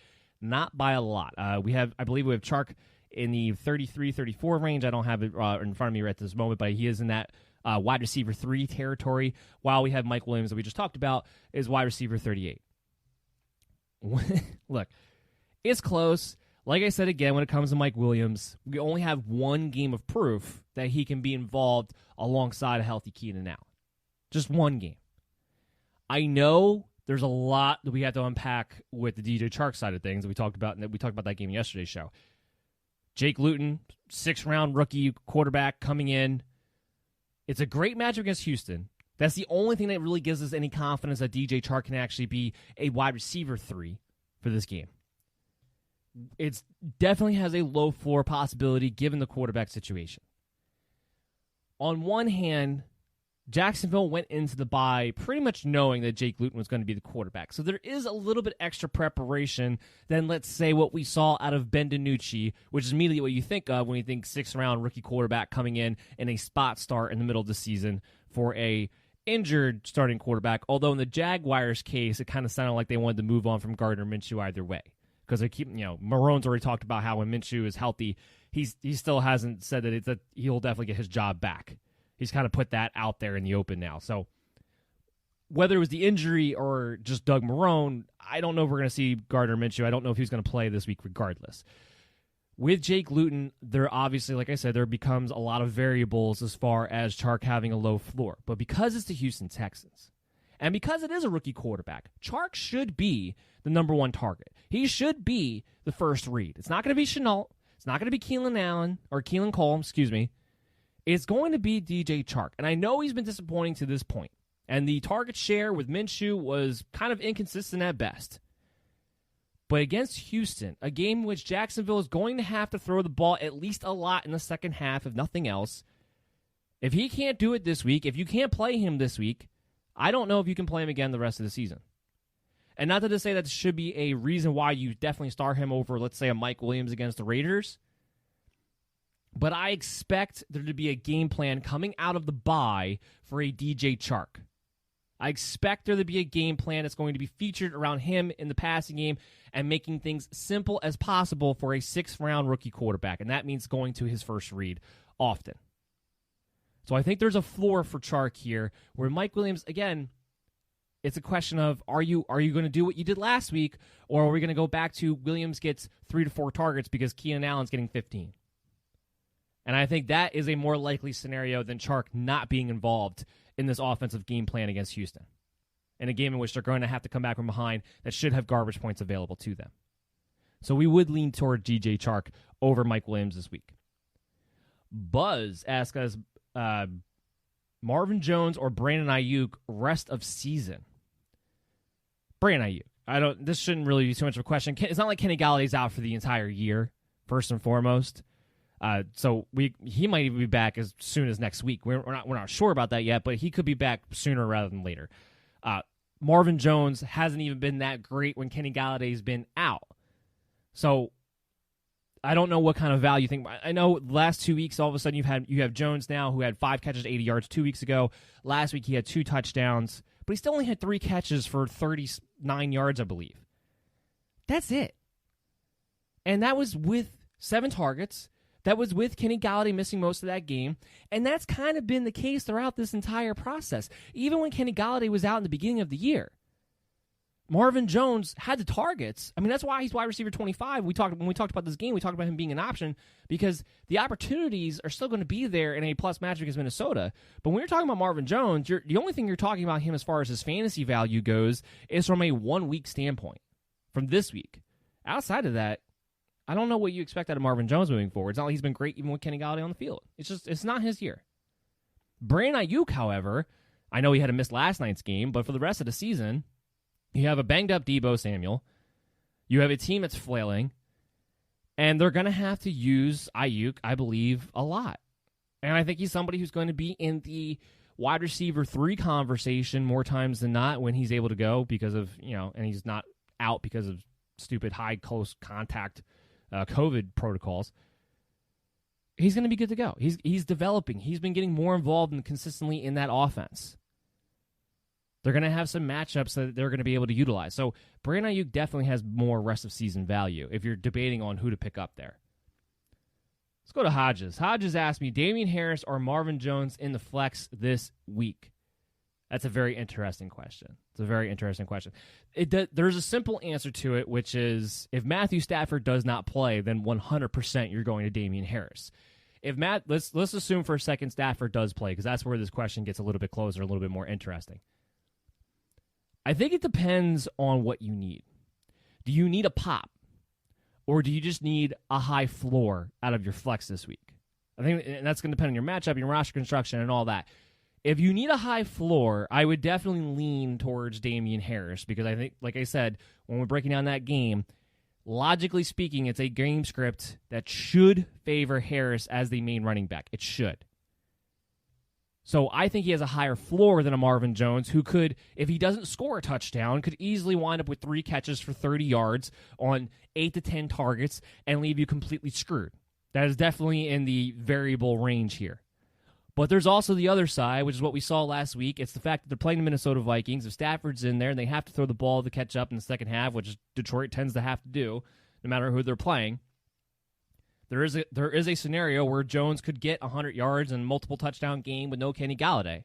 not by a lot. I believe we have Chark in the 33-34 range. I don't have it in front of me right at this moment, but he is in that wide receiver 3 territory, while we have Mike Williams that we just talked about is wide receiver 38. Look, it's close. Like I said again, when it comes to Mike Williams, we only have one game of proof that he can be involved alongside a healthy Keenan Allen. Just one game. I know there's a lot that we have to unpack with the DJ Chark side of things that we talked about that game in yesterday's show. Jake Luton, 6th-round rookie quarterback coming in. It's a great matchup against Houston. That's the only thing that really gives us any confidence that DJ Chark can actually be a wide receiver 3 for this game. It definitely has a low floor possibility given the quarterback situation. On one hand, Jacksonville went into the bye pretty much knowing that Jake Luton was going to be the quarterback. So there is a little bit extra preparation than, let's say, what we saw out of Ben DiNucci, which is immediately what you think of when you think 6th-round rookie quarterback coming in a spot start in the middle of the season for a injured starting quarterback. Although in the Jaguars case, it kind of sounded like they wanted to move on from Gardner Minshew either way. Because they keep, Marone's already talked about how when Minshew is healthy, he still hasn't said that he'll definitely get his job back. He's kind of put that out there in the open now. So whether it was the injury or just Doug Marrone, I don't know if we're going to see Gardner Minshew. I don't know if he's going to play this week regardless. With Jake Luton, there obviously, like I said, there becomes a lot of variables as far as Chark having a low floor. But because it's the Houston Texans, and because it is a rookie quarterback, Chark should be the number 1 target. He should be the first read. It's not going to be Shenault. It's not going to be Keelan Cole, excuse me. It's going to be DJ Chark. And I know he's been disappointing to this point. And the target share with Minshew was kind of inconsistent at best. But against Houston, a game in which Jacksonville is going to have to throw the ball at least a lot in the second half, if nothing else, if he can't do it this week, if you can't play him this week, I don't know if you can play him again the rest of the season. And not to say that should be a reason why you definitely start him over, let's say, a Mike Williams against the Raiders. But I expect there to be a game plan coming out of the bye for a DJ Chark. I expect there to be a game plan that's going to be featured around him in the passing game and making things simple as possible for a 6th-round rookie quarterback. And that means going to his first read often. So I think there's a floor for Chark here, where Mike Williams, again, it's a question of, are you going to do what you did last week, or are we going to go back to Williams gets 3 to 4 targets because Keenan Allen's getting 15? And I think that is a more likely scenario than Chark not being involved in this offensive game plan against Houston, in a game in which they're going to have to come back from behind that should have garbage points available to them. So we would lean toward DJ Chark over Mike Williams this week. Buzz asks us, Marvin Jones or Brandon Ayuk rest of season? Brandon Ayuk. This shouldn't really be too much of a question. It's not like Kenny Galladay's out for the entire year, first and foremost. So he might even be back as soon as next week. We're not sure about that yet, but he could be back sooner rather than later. Marvin Jones hasn't even been that great when Kenny Galladay's been out. So I don't know what kind of value you think. I know the last 2 weeks, all of a sudden you have Jones now, who had 5 catches, 80 yards 2 weeks ago. Last week he had 2 touchdowns, but he still only had 3 catches for 39 yards, I believe. That's it. And that was with 7 targets. That was with Kenny Golladay missing most of that game. And that's kind of been the case throughout this entire process. Even when Kenny Golladay was out in the beginning of the year, Marvin Jones had the targets. I mean, that's why he's wide receiver 25. When we talked about this game, we talked about him being an option because the opportunities are still going to be there in a plus matchup against Minnesota. But when you're talking about Marvin Jones, the only thing you're talking about him as far as his fantasy value goes is from a 1-week standpoint, from this week. Outside of that, I don't know what you expect out of Marvin Jones moving forward. It's not like he's been great even with Kenny Golladay on the field. It's not his year. Brandon Ayuk, however, I know he had to miss last night's game, but for the rest of the season, you have a banged-up Deebo Samuel. You have a team that's flailing, and they're going to have to use Ayuk, I believe, a lot. And I think he's somebody who's going to be in the wide receiver 3 conversation more times than not when he's able to go because of, and he's not out because of stupid high close contact COVID protocols. He's going to be good to go. He's developing. He's been getting more involved and consistently in that offense. They're going to have some matchups that they're going to be able to utilize. So Brandon Ayuk definitely has more rest of season value if you're debating on who to pick up there. Let's go to Hodges. Hodges asked me, Damian Harris or Marvin Jones in the flex this week? That's a very interesting question. It's a very interesting question. There's a simple answer to it, which is if Matthew Stafford does not play, then 100% you're going to Damian Harris. Let's assume for a second Stafford does play, because that's where this question gets a little bit closer, a little bit more interesting. I think it depends on what you need. Do you need a pop, or do you just need a high floor out of your flex this week? I think that's going to depend on your matchup, your roster construction, and all that. If you need a high floor, I would definitely lean towards Damian Harris because I think, like I said, when we're breaking down that game, logically speaking, it's a game script that should favor Harris as the main running back. It should. So I think he has a higher floor than a Marvin Jones who could, if he doesn't score a touchdown, could easily wind up with 3 catches for 30 yards on 8 to 10 targets and leave you completely screwed. That is definitely in the variable range here. But there's also the other side, which is what we saw last week. It's the fact that they're playing the Minnesota Vikings. If Stafford's in there and they have to throw the ball to catch up in the second half, which Detroit tends to have to do, no matter who they're playing, there is a scenario where Jones could get 100 yards and multiple touchdown game with no Kenny Golladay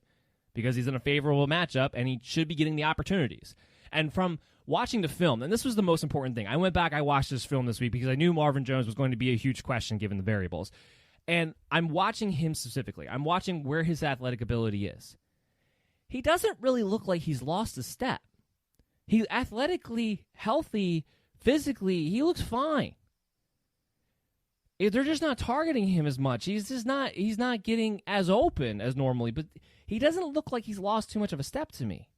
because he's in a favorable matchup and he should be getting the opportunities. And from watching the film, and this was the most important thing, I went back, I watched this film this week because I knew Marvin Jones was going to be a huge question given the variables. And I'm watching him specifically. I'm watching where his athletic ability is. He doesn't really look like he's lost a step. He's athletically healthy, physically, he looks fine. They're just not targeting him as much. He's not getting as open as normally, but he doesn't look like he's lost too much of a step to me.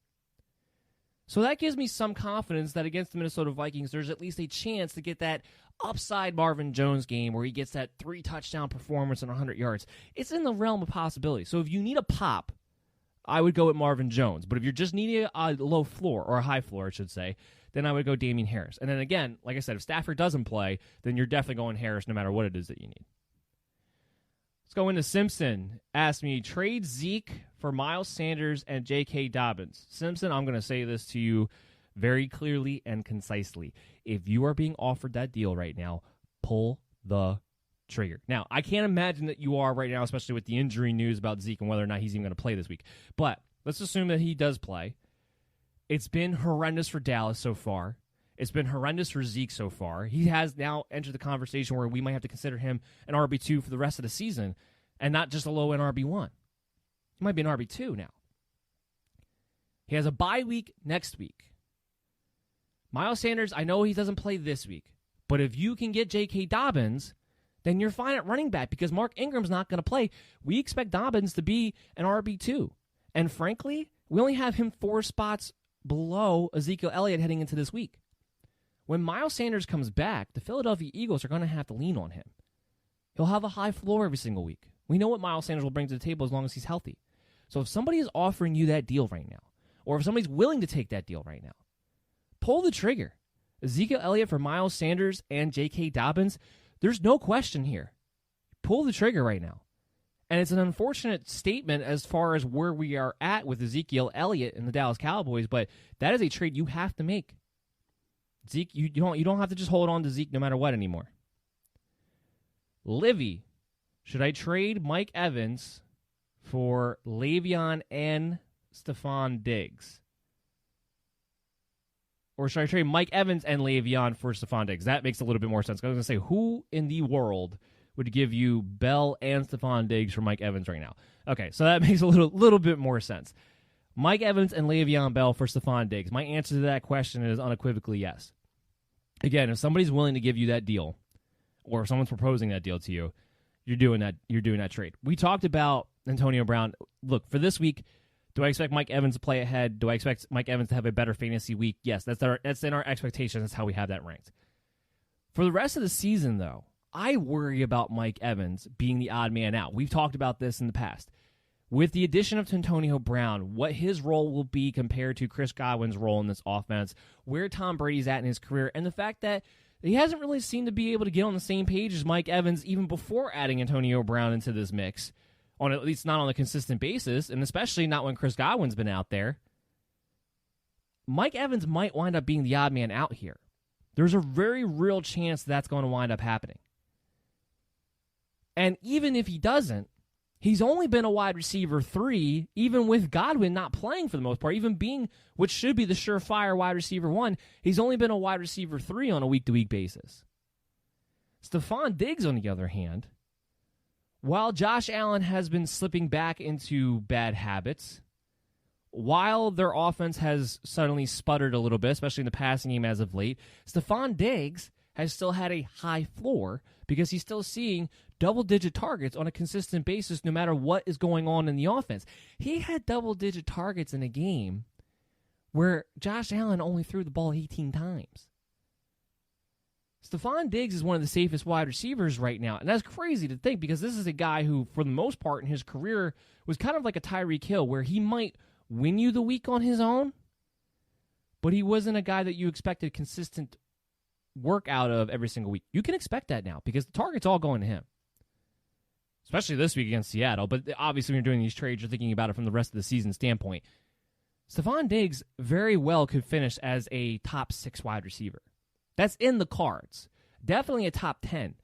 So that gives me some confidence that against the Minnesota Vikings, there's at least a chance to get that upside Marvin Jones game where he gets that 3 touchdown performance and 100 yards. It's in the realm of possibility. So if you need a pop, I would go with Marvin Jones. But if you're just needing a low floor, or a high floor, I should say, then I would go Damian Harris. And then again, like I said, if Stafford doesn't play, then you're definitely going Harris no matter what it is that you need. Let's go into Simpson. Asked me, trade Zeke for Miles Sanders and J.K. Dobbins. Simpson, I'm going to say this to you very clearly and concisely. If you are being offered that deal right now, pull the trigger. Now, I can't imagine that you are right now, especially with the injury news about Zeke and whether or not he's even going to play this week. But let's assume that he does play. It's been horrendous for Dallas so far. It's been horrendous for Zeke so far. He has now entered the conversation where we might have to consider him an RB2 for the rest of the season and not just a low-end RB1. He might be an RB2 now. He has a bye week next week. Miles Sanders, I know he doesn't play this week, but if you can get J.K. Dobbins, then you're fine at running back because Mark Ingram's not going to play. We expect Dobbins to be an RB2. And frankly, we only have him 4 spots below Ezekiel Elliott heading into this week. When Miles Sanders comes back, the Philadelphia Eagles are going to have to lean on him. He'll have a high floor every single week. We know what Miles Sanders will bring to the table as long as he's healthy. So if somebody is offering you that deal right now, or if somebody's willing to take that deal right now, pull the trigger. Ezekiel Elliott for Miles Sanders and J.K. Dobbins, there's no question here. Pull the trigger right now. And it's an unfortunate statement as far as where we are at with Ezekiel Elliott and the Dallas Cowboys, but that is a trade you have to make. Zeke, you don't have to just hold on to Zeke no matter what anymore. Livy, should I trade Mike Evans for Le'Veon and Stephon Diggs? Or should I trade Mike Evans and Le'Veon for Stephon Diggs? That makes a little bit more sense. I was going to say, who in the world would give you Bell and Stephon Diggs for Mike Evans right now? Okay, so that makes a little bit more sense. Mike Evans and Le'Veon Bell for Stephon Diggs. My answer to that question is unequivocally yes. Again, if somebody's willing to give you that deal, or if someone's proposing that deal to you, you're doing that trade. We talked about Antonio Brown. Look, for this week, do I expect Mike Evans to play ahead? Do I expect Mike Evans to have a better fantasy week? Yes, that's in our expectations. That's how we have that ranked. For the rest of the season, though, I worry about Mike Evans being the odd man out. We've talked about this in the past. With the addition of Antonio Brown, what his role will be compared to Chris Godwin's role in this offense, where Tom Brady's at in his career, and the fact that he hasn't really seemed to be able to get on the same page as Mike Evans even before adding Antonio Brown into this mix, on at least not on a consistent basis, and especially not when Chris Godwin's been out there. Mike Evans might wind up being the odd man out here. There's a very real chance that's going to wind up happening. And even if he doesn't, he's only been a wide receiver 3, even with Godwin not playing for the most part, even being, which should be the surefire wide receiver 1, he's only been a wide receiver 3 on a week-to-week basis. Stephon Diggs, on the other hand, while Josh Allen has been slipping back into bad habits, while their offense has suddenly sputtered a little bit, especially in the passing game as of late, Stephon Diggs has still had a high floor because he's still seeing double-digit targets on a consistent basis no matter what is going on in the offense. He had double-digit targets in a game where Josh Allen only threw the ball 18 times. Stephon Diggs is one of the safest wide receivers right now, and that's crazy to think because this is a guy who, for the most part in his career, was kind of like a Tyreek Hill where he might win you the week on his own, but he wasn't a guy that you expected consistent work out of every single week. You can expect that now because the target's all going to him, especially this week against Seattle. But obviously, when you're doing these trades, you're thinking about it from the rest of the season standpoint. Stephon Diggs very well could finish as a top 6 wide receiver. That's in the cards. Definitely a top 10.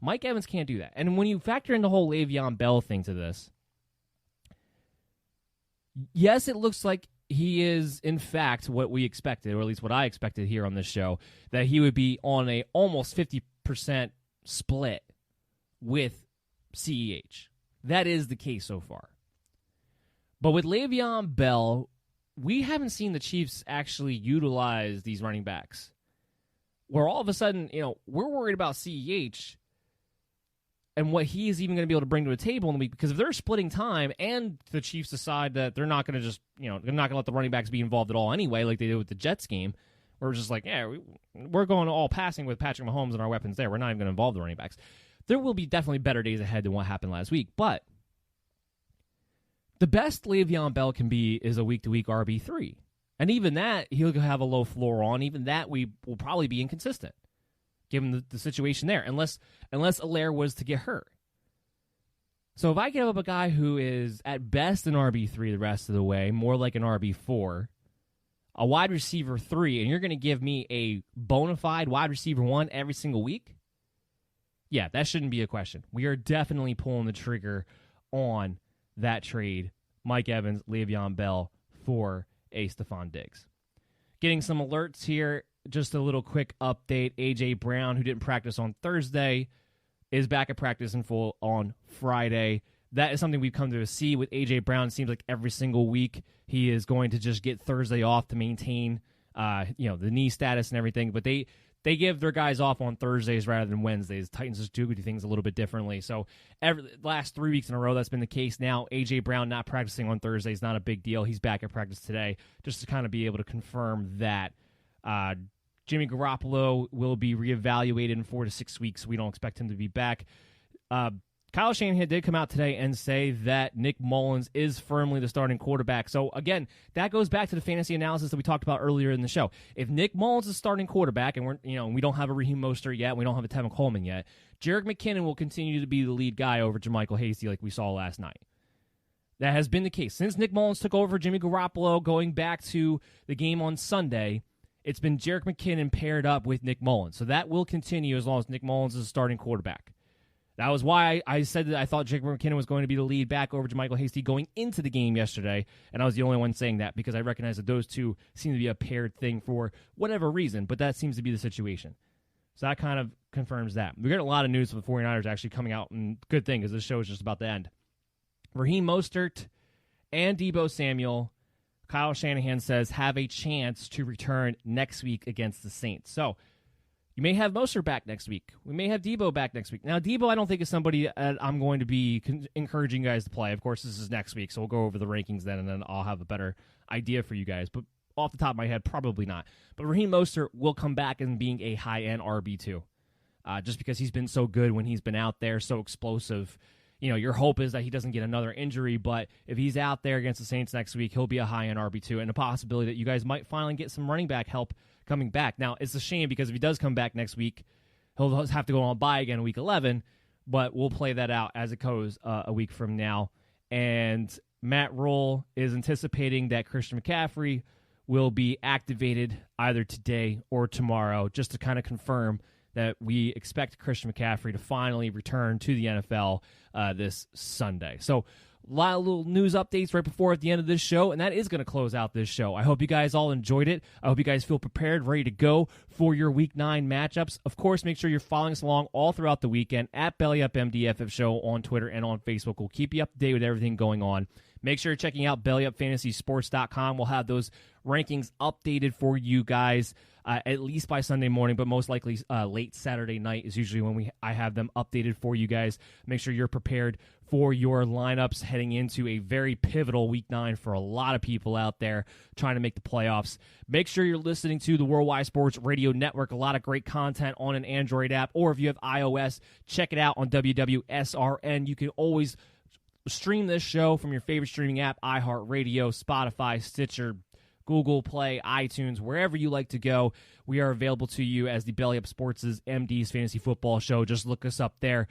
Mike Evans can't do that. And when you factor in the whole Le'Veon Bell thing to this, yes, it looks like he is, in fact, what we expected, or at least what I expected here on this show, that he would be on a almost 50% split with CEH. That is the case so far. But with Le'Veon Bell, we haven't seen the Chiefs actually utilize these running backs. Where all of a sudden, we're worried about CEH and what he is even going to be able to bring to the table in the week. Because if they're splitting time and the Chiefs decide that they're not going to just, they're not going to let the running backs be involved at all anyway, like they did with the Jets game, where it's just like, we're going all passing with Patrick Mahomes and our weapons there. We're not even going to involve the running backs. There will be definitely better days ahead than what happened last week. But the best Le'Veon Bell can be is a week-to-week RB3. And even that, he'll have a low floor on. Even that, we will probably be inconsistent, given the situation there, unless Allaire was to get hurt. So if I give up a guy who is at best an RB3 the rest of the way, more like an RB4, a wide receiver 3, and you're going to give me a bona fide wide receiver 1 every single week, yeah, that shouldn't be a question. We are definitely pulling the trigger on that trade, Mike Evans, Le'Veon Bell, for a Stephon Diggs. Getting some alerts here, just a little quick update. A.J. Brown, who didn't practice on Thursday, is back at practice in full on Friday. That is something we've come to see with A.J. Brown. It seems like every single week he is going to just get Thursday off to maintain the knee status and everything. But they give their guys off on Thursdays rather than Wednesdays. Titans just do things a little bit differently. So last 3 weeks in a row, that's been the case. Now, A.J. Brown not practicing on Thursday is not a big deal. He's back at practice today just to kind of be able to confirm that. Jimmy Garoppolo will be reevaluated in 4 to 6 weeks. We don't expect him to be back. Kyle Shanahan did come out today and say that Nick Mullins is firmly the starting quarterback. So, again, that goes back to the fantasy analysis that we talked about earlier in the show. If Nick Mullins is starting quarterback, and we don't have a Raheem Mostert yet, we don't have a Tevin Coleman yet, Jerick McKinnon will continue to be the lead guy over JaMycal Hasty like we saw last night. That has been the case. Since Nick Mullins took over Jimmy Garoppolo, going back to the game on Sunday, it's been Jerick McKinnon paired up with Nick Mullins. So that will continue as long as Nick Mullins is a starting quarterback. That was why I said that I thought Jerick McKinnon was going to be the lead back over JaMycal Hasty going into the game yesterday, and I was the only one saying that because I recognize that those two seem to be a paired thing for whatever reason, but that seems to be the situation. So that kind of confirms that. We got a lot of news with the 49ers actually coming out, and good thing because this show is just about to end. Raheem Mostert and Deebo Samuel, Kyle Shanahan says, have a chance to return next week against the Saints. So you may have Mostert back next week. We may have Deebo back next week. Now, Deebo I don't think is somebody I'm going to be encouraging you guys to play. Of course, this is next week, so we'll go over the rankings then, and then I'll have a better idea for you guys. But off the top of my head, probably not. But Raheem Mostert will come back as being a high-end RB2 just because he's been so good when he's been out there, so explosive. Your hope is that he doesn't get another injury, but if he's out there against the Saints next week, he'll be a high-end RB2 and a possibility that you guys might finally get some running back help coming back. Now, it's a shame because if he does come back next week, he'll have to go on bye again in week 11, but we'll play that out as it goes a week from now. And Matt Rule is anticipating that Christian McCaffrey will be activated either today or tomorrow, just to kind of confirm that we expect Christian McCaffrey to finally return to the NFL this Sunday. So a lot of little news updates right before at the end of this show, and that is going to close out this show. I hope you guys all enjoyed it. I hope you guys feel prepared, ready to go for your Week 9 matchups. Of course, make sure you're following us along all throughout the weekend at BellyUpMDFF Show on Twitter and on Facebook. We'll keep you up to date with everything going on. Make sure you're checking out BellyUpFantasySports.com. We'll have those rankings updated for you guys at least by Sunday morning, but most likely late Saturday night is usually when I have them updated for you guys. Make sure you're prepared for your lineups heading into a very pivotal Week 9 for a lot of people out there trying to make the playoffs. Make sure you're listening to the Worldwide Sports Radio Network. A lot of great content on an Android app, or if you have iOS, check it out on WWSRN. You can always stream this show from your favorite streaming app, iHeartRadio, Spotify, Stitcher, Google Play, iTunes, wherever you like to go. We are available to you as the Belly Up Sports' MD's Fantasy Football Show. Just look us up there.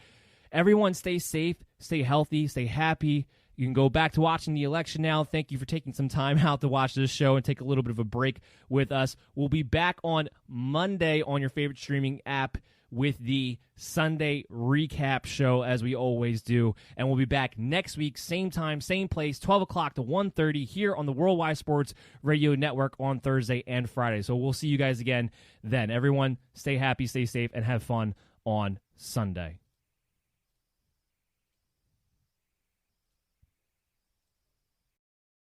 Everyone stay safe, stay healthy, stay happy. You can go back to watching the election now. Thank you for taking some time out to watch this show and take a little bit of a break with us. We'll be back on Monday on your favorite streaming app with the Sunday recap show, as we always do. And we'll be back next week, same time, same place, 12 o'clock to 1:30 here on the Worldwide Sports Radio Network on Thursday and Friday. So we'll see you guys again then. Everyone, stay happy, stay safe, and have fun on Sunday.